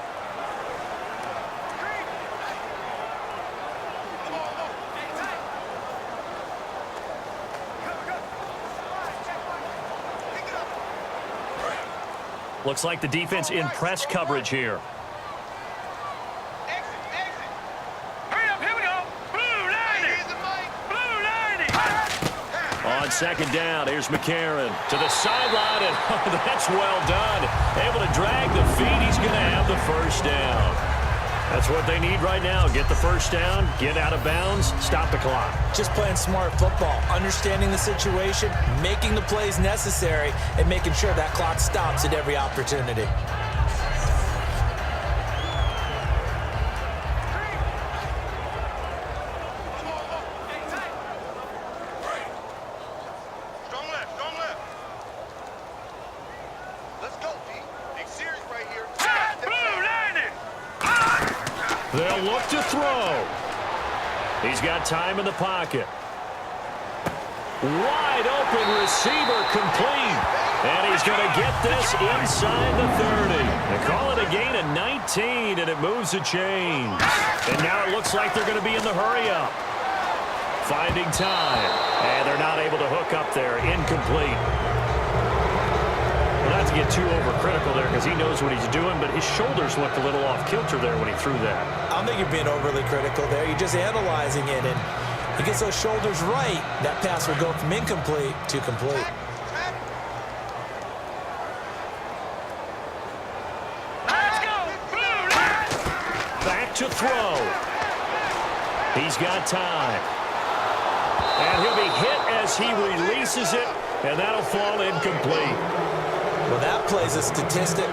Looks like the defense in press coverage here. On second down, here's McCarron to the sideline, and that's well done. Able to drag the feet. He's going to have the first down. That's what they need right now. Get the first down, get out of bounds, stop the clock. Just playing smart football, understanding the situation, making the plays necessary, and making sure that clock stops at every opportunity. They'll look to throw. He's got time in the pocket. Wide open receiver complete. And he's going to get this inside the 30. They call it a gain of 19, and it moves the chains. And now it looks like they're going to be in the hurry-up. Finding time. And they're not able to hook up there. Incomplete. Well, not to get too overcritical there because he knows what he's doing, but his shoulders looked a little off kilter there when he threw that. I don't think you're being overly critical there. You're just analyzing it, and he gets those shoulders right. That pass will go from incomplete to complete. Back to throw. He's got time. And he'll be hit as he releases it, and that'll fall incomplete. Well, that plays a statistic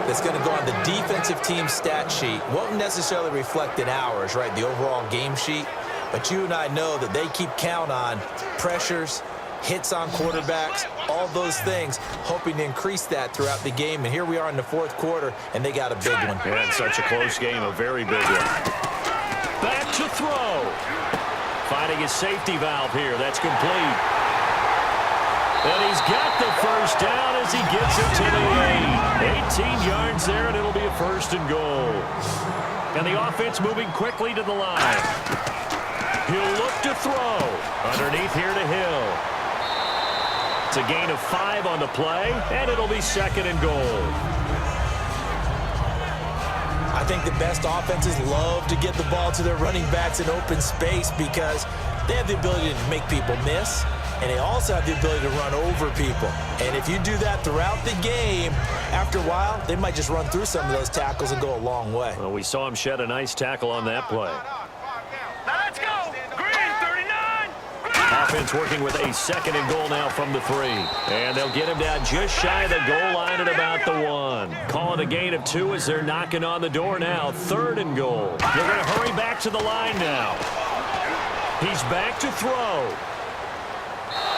that's going to go on the defensive team stat sheet. Won't necessarily reflect in ours, right, the overall game sheet. But you and I know that they keep count on pressures, hits on quarterbacks, all those things, hoping to increase that throughout the game. And here we are in the fourth quarter, and they got a big one. Yeah, it's such a close game, a very big one. Back to throw. Finding his safety valve here. That's complete. And he's got the first down as he gets it to the 8. 18 yards there, and it'll be a first and goal. And the offense moving quickly to the line. He'll look to throw. Underneath here to Hill. It's a gain of 5 on the play, and it'll be second and goal. I think the best offenses love to get the ball to their running backs in open space because they have the ability to make people miss. and they also have the ability to run over people. And if you do that throughout the game, after a while, they might just run through some of those tackles and go a long way. Well, we saw him shed a nice tackle on that play. Now let's go. Green 39. Offense working with a 2nd and goal now from the 3. And they'll get him down just shy of the goal line at about the 1. Calling a gain of 2 as they're knocking on the door now. 3rd and goal. They're going to hurry back to the line now. He's back to throw.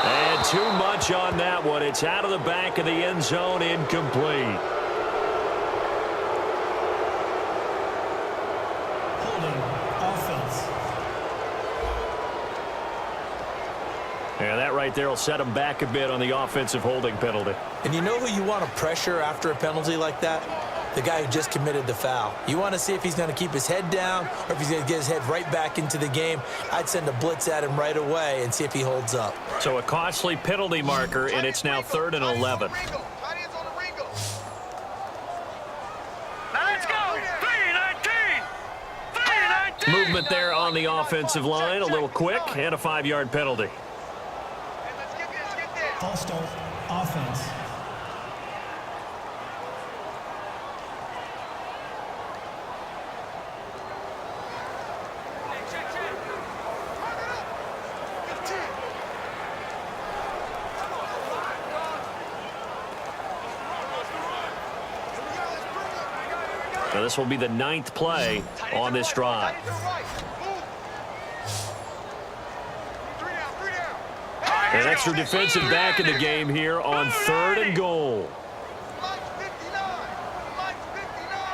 And too much on that one. It's out of the back of the end zone, incomplete. Holding. Offense. And that right there will set him back a bit on the offensive holding penalty. And you know who you want to pressure after a penalty like that? The guy who just committed the foul. You want to see if he's going to keep his head down or if he's going to get his head right back into the game. I'd send a blitz at him right away and see if he holds up. So a costly penalty marker, and it's now 3rd and 11. Now let's go. 319. 319. Movement there on the offensive line, a little quick, and a 5-yard penalty. False start. Offense. Now this will be the 9th play on this drive. An extra defensive back in the game here on 3rd and goal.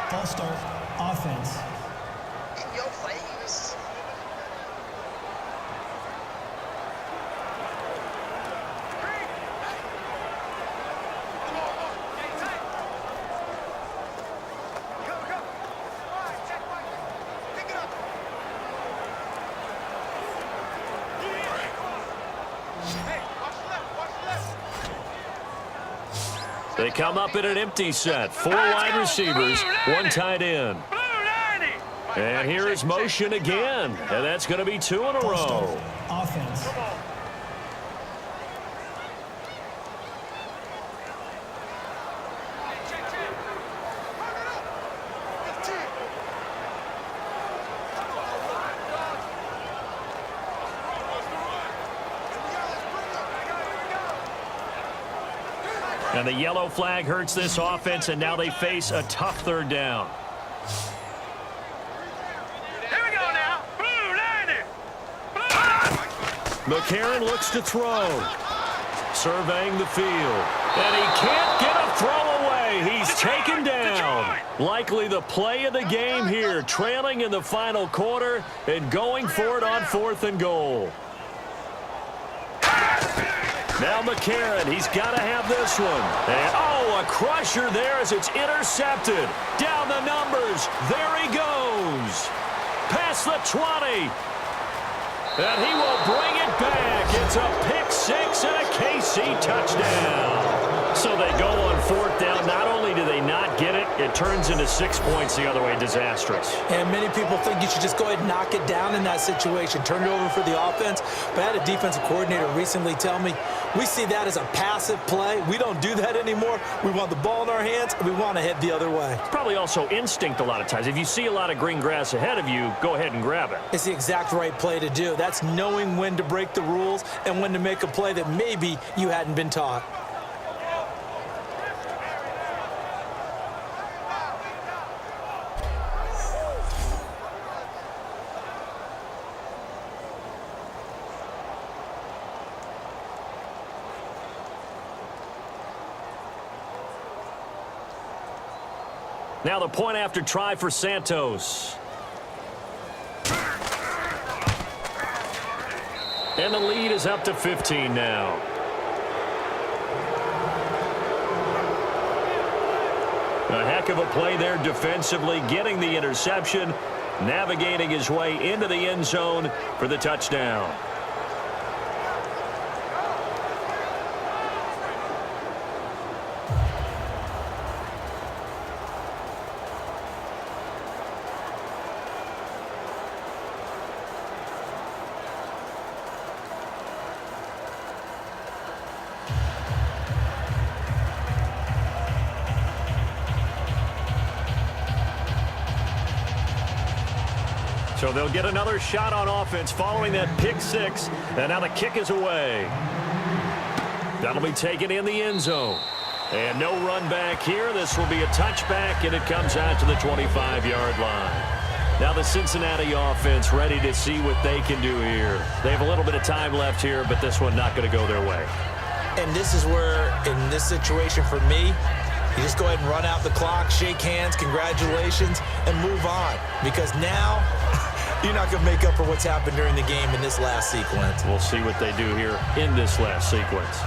False start. Offense. In your face. They come up in an empty set. 4 wide receivers, 1 tight end. And here is motion again. And that's going to be 2 in a False start. row. Offense. And the yellow flag hurts this offense, and now they face a tough 3rd down. Here we go now. Blue 90. McCarron looks to throw. Surveying the field. And he can't get a throw away. He's taken down. Likely the play of the game here, trailing in the final quarter and going for it on 4th and goal. Now McCarron, he's got to have this one. And, oh, a crusher there as it's intercepted. Down the numbers. There he goes. Past the 20. And he will bring it back. It's a pick 6 and a KC touchdown. So they go on 4th down. Not only do they not get it, it turns into 6 points the other way. Disastrous. And many people think you should just go ahead and knock it down in that situation. Turn it over for the offense. But I had a defensive coordinator recently tell me, we see that as a passive play. We don't do that anymore. We want the ball in our hands, and we want to head the other way. Probably also instinct a lot of times. If you see a lot of green grass ahead of you, go ahead and grab it. It's the exact right play to do. That's knowing when to break the rules and when to make a play that maybe you hadn't been taught. Now the point after try for Santos. And the lead is up to 15 now. A heck of a play there defensively, getting the interception, navigating his way into the end zone for the touchdown. So they'll get another shot on offense following that pick six. And now the kick is away. That'll be taken in the end zone. And no run back here. This will be a touchback, and it comes out to the 25-yard line. Now the Cincinnati offense ready to see what they can do here. They have a little bit of time left here, but this one not going to go their way. And this is where, in this situation for me, you just go ahead and run out the clock, shake hands, congratulations, and move on. Because now you're not going to make up for what's happened during the game in this last sequence. We'll see what they do here in this last sequence.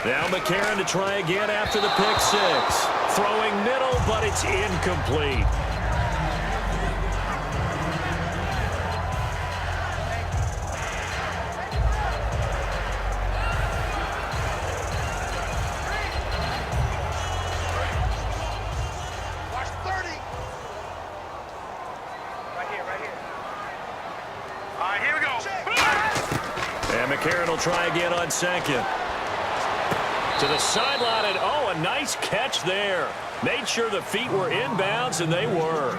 Now McCarron to try again after the pick six. Throwing middle, but it's incomplete. Watch 30. Right here. All right, here we go. And McCarron will try again on second. To the sideline, and oh, a nice catch there. Made sure the feet were inbounds, and they were.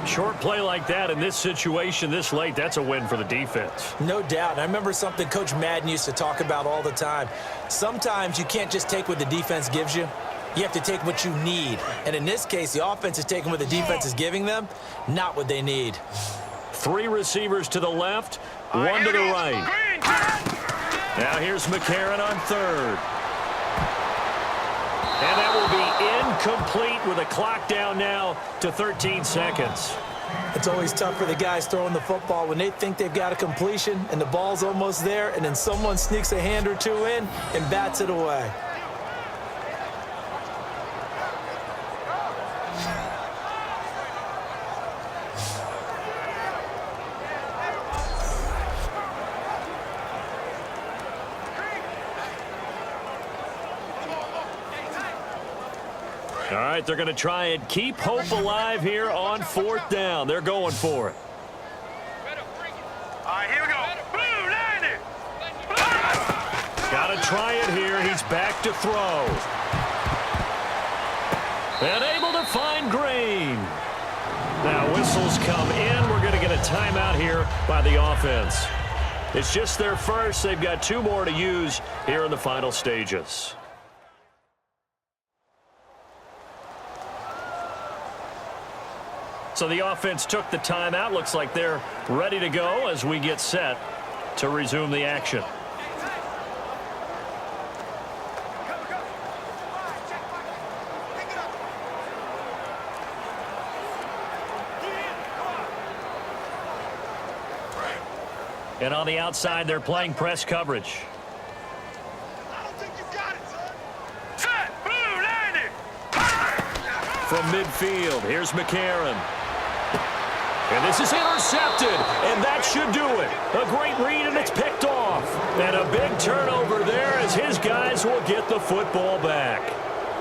Short play like that in this situation this late, that's a win for the defense. No doubt. I remember something Coach Madden used to talk about all the time. Sometimes you can't just take what the defense gives you. You have to take what you need. And in this case, the offense is taking what the defense is giving them, not what they need. 3 receivers to the left, 1 to the right. Now here's McCarron on third. And that will be incomplete with a clock down now to 13 seconds. It's always tough for the guys throwing the football when they think they've got a completion and the ball's almost there, and then someone sneaks a hand or two in and bats it away. All right, they're going to try and keep hope alive here on 4th down. They're going for it. All right, here we go. Boom, land it. Got to try it here. He's back to throw. And able to find Green. Now whistles come in. We're going to get a timeout here by the offense. It's just their first. They've got 2 more to use here in the final stages. So the offense took the timeout. Looks like they're ready to go as we get set to resume the action. And on the outside, they're playing press coverage. I don't think you got it, son. Set, boom, land it. From midfield, here's McCarron. And this is intercepted, and that should do it. A great read, and it's picked off. And a big turnover there as his guys will get the football back.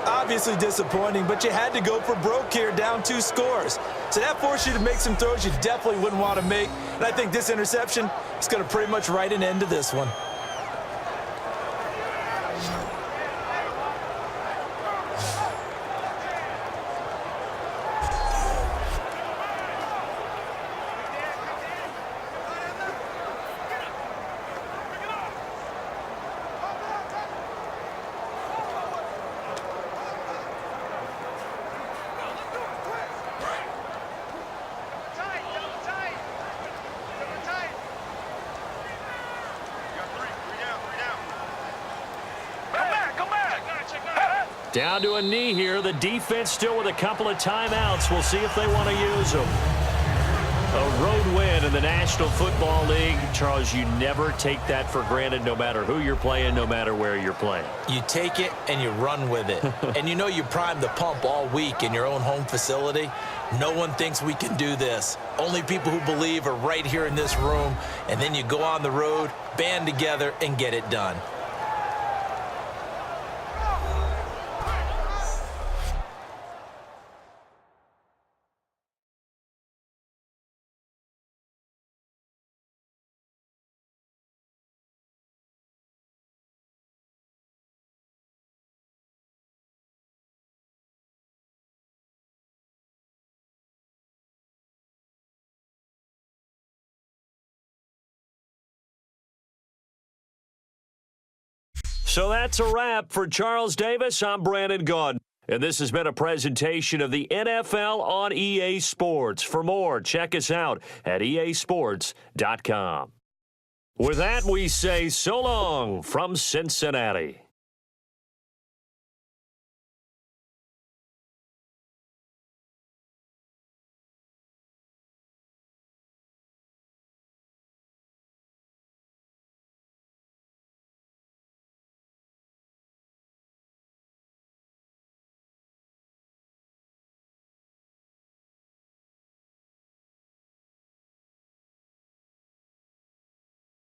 Obviously disappointing, but you had to go for broke here, down 2 scores. So that forced you to make some throws you definitely wouldn't want to make. And I think this interception is going to pretty much write an end to this one. Down to a knee here. The defense still with a couple of timeouts. We'll see if they want to use them. A road win in the National Football League. Charles, you never take that for granted no matter who you're playing, no matter where you're playing. You take it and you run with it. And you know you primed the pump all week in your own home facility. No one thinks we can do this. Only people who believe are right here in this room. And then you go on the road, band together, and get it done. So that's a wrap. For Charles Davis, I'm Brandon Gaudin. And this has been a presentation of the NFL on EA Sports. For more, check us out at easports.com. With that, we say so long from Cincinnati.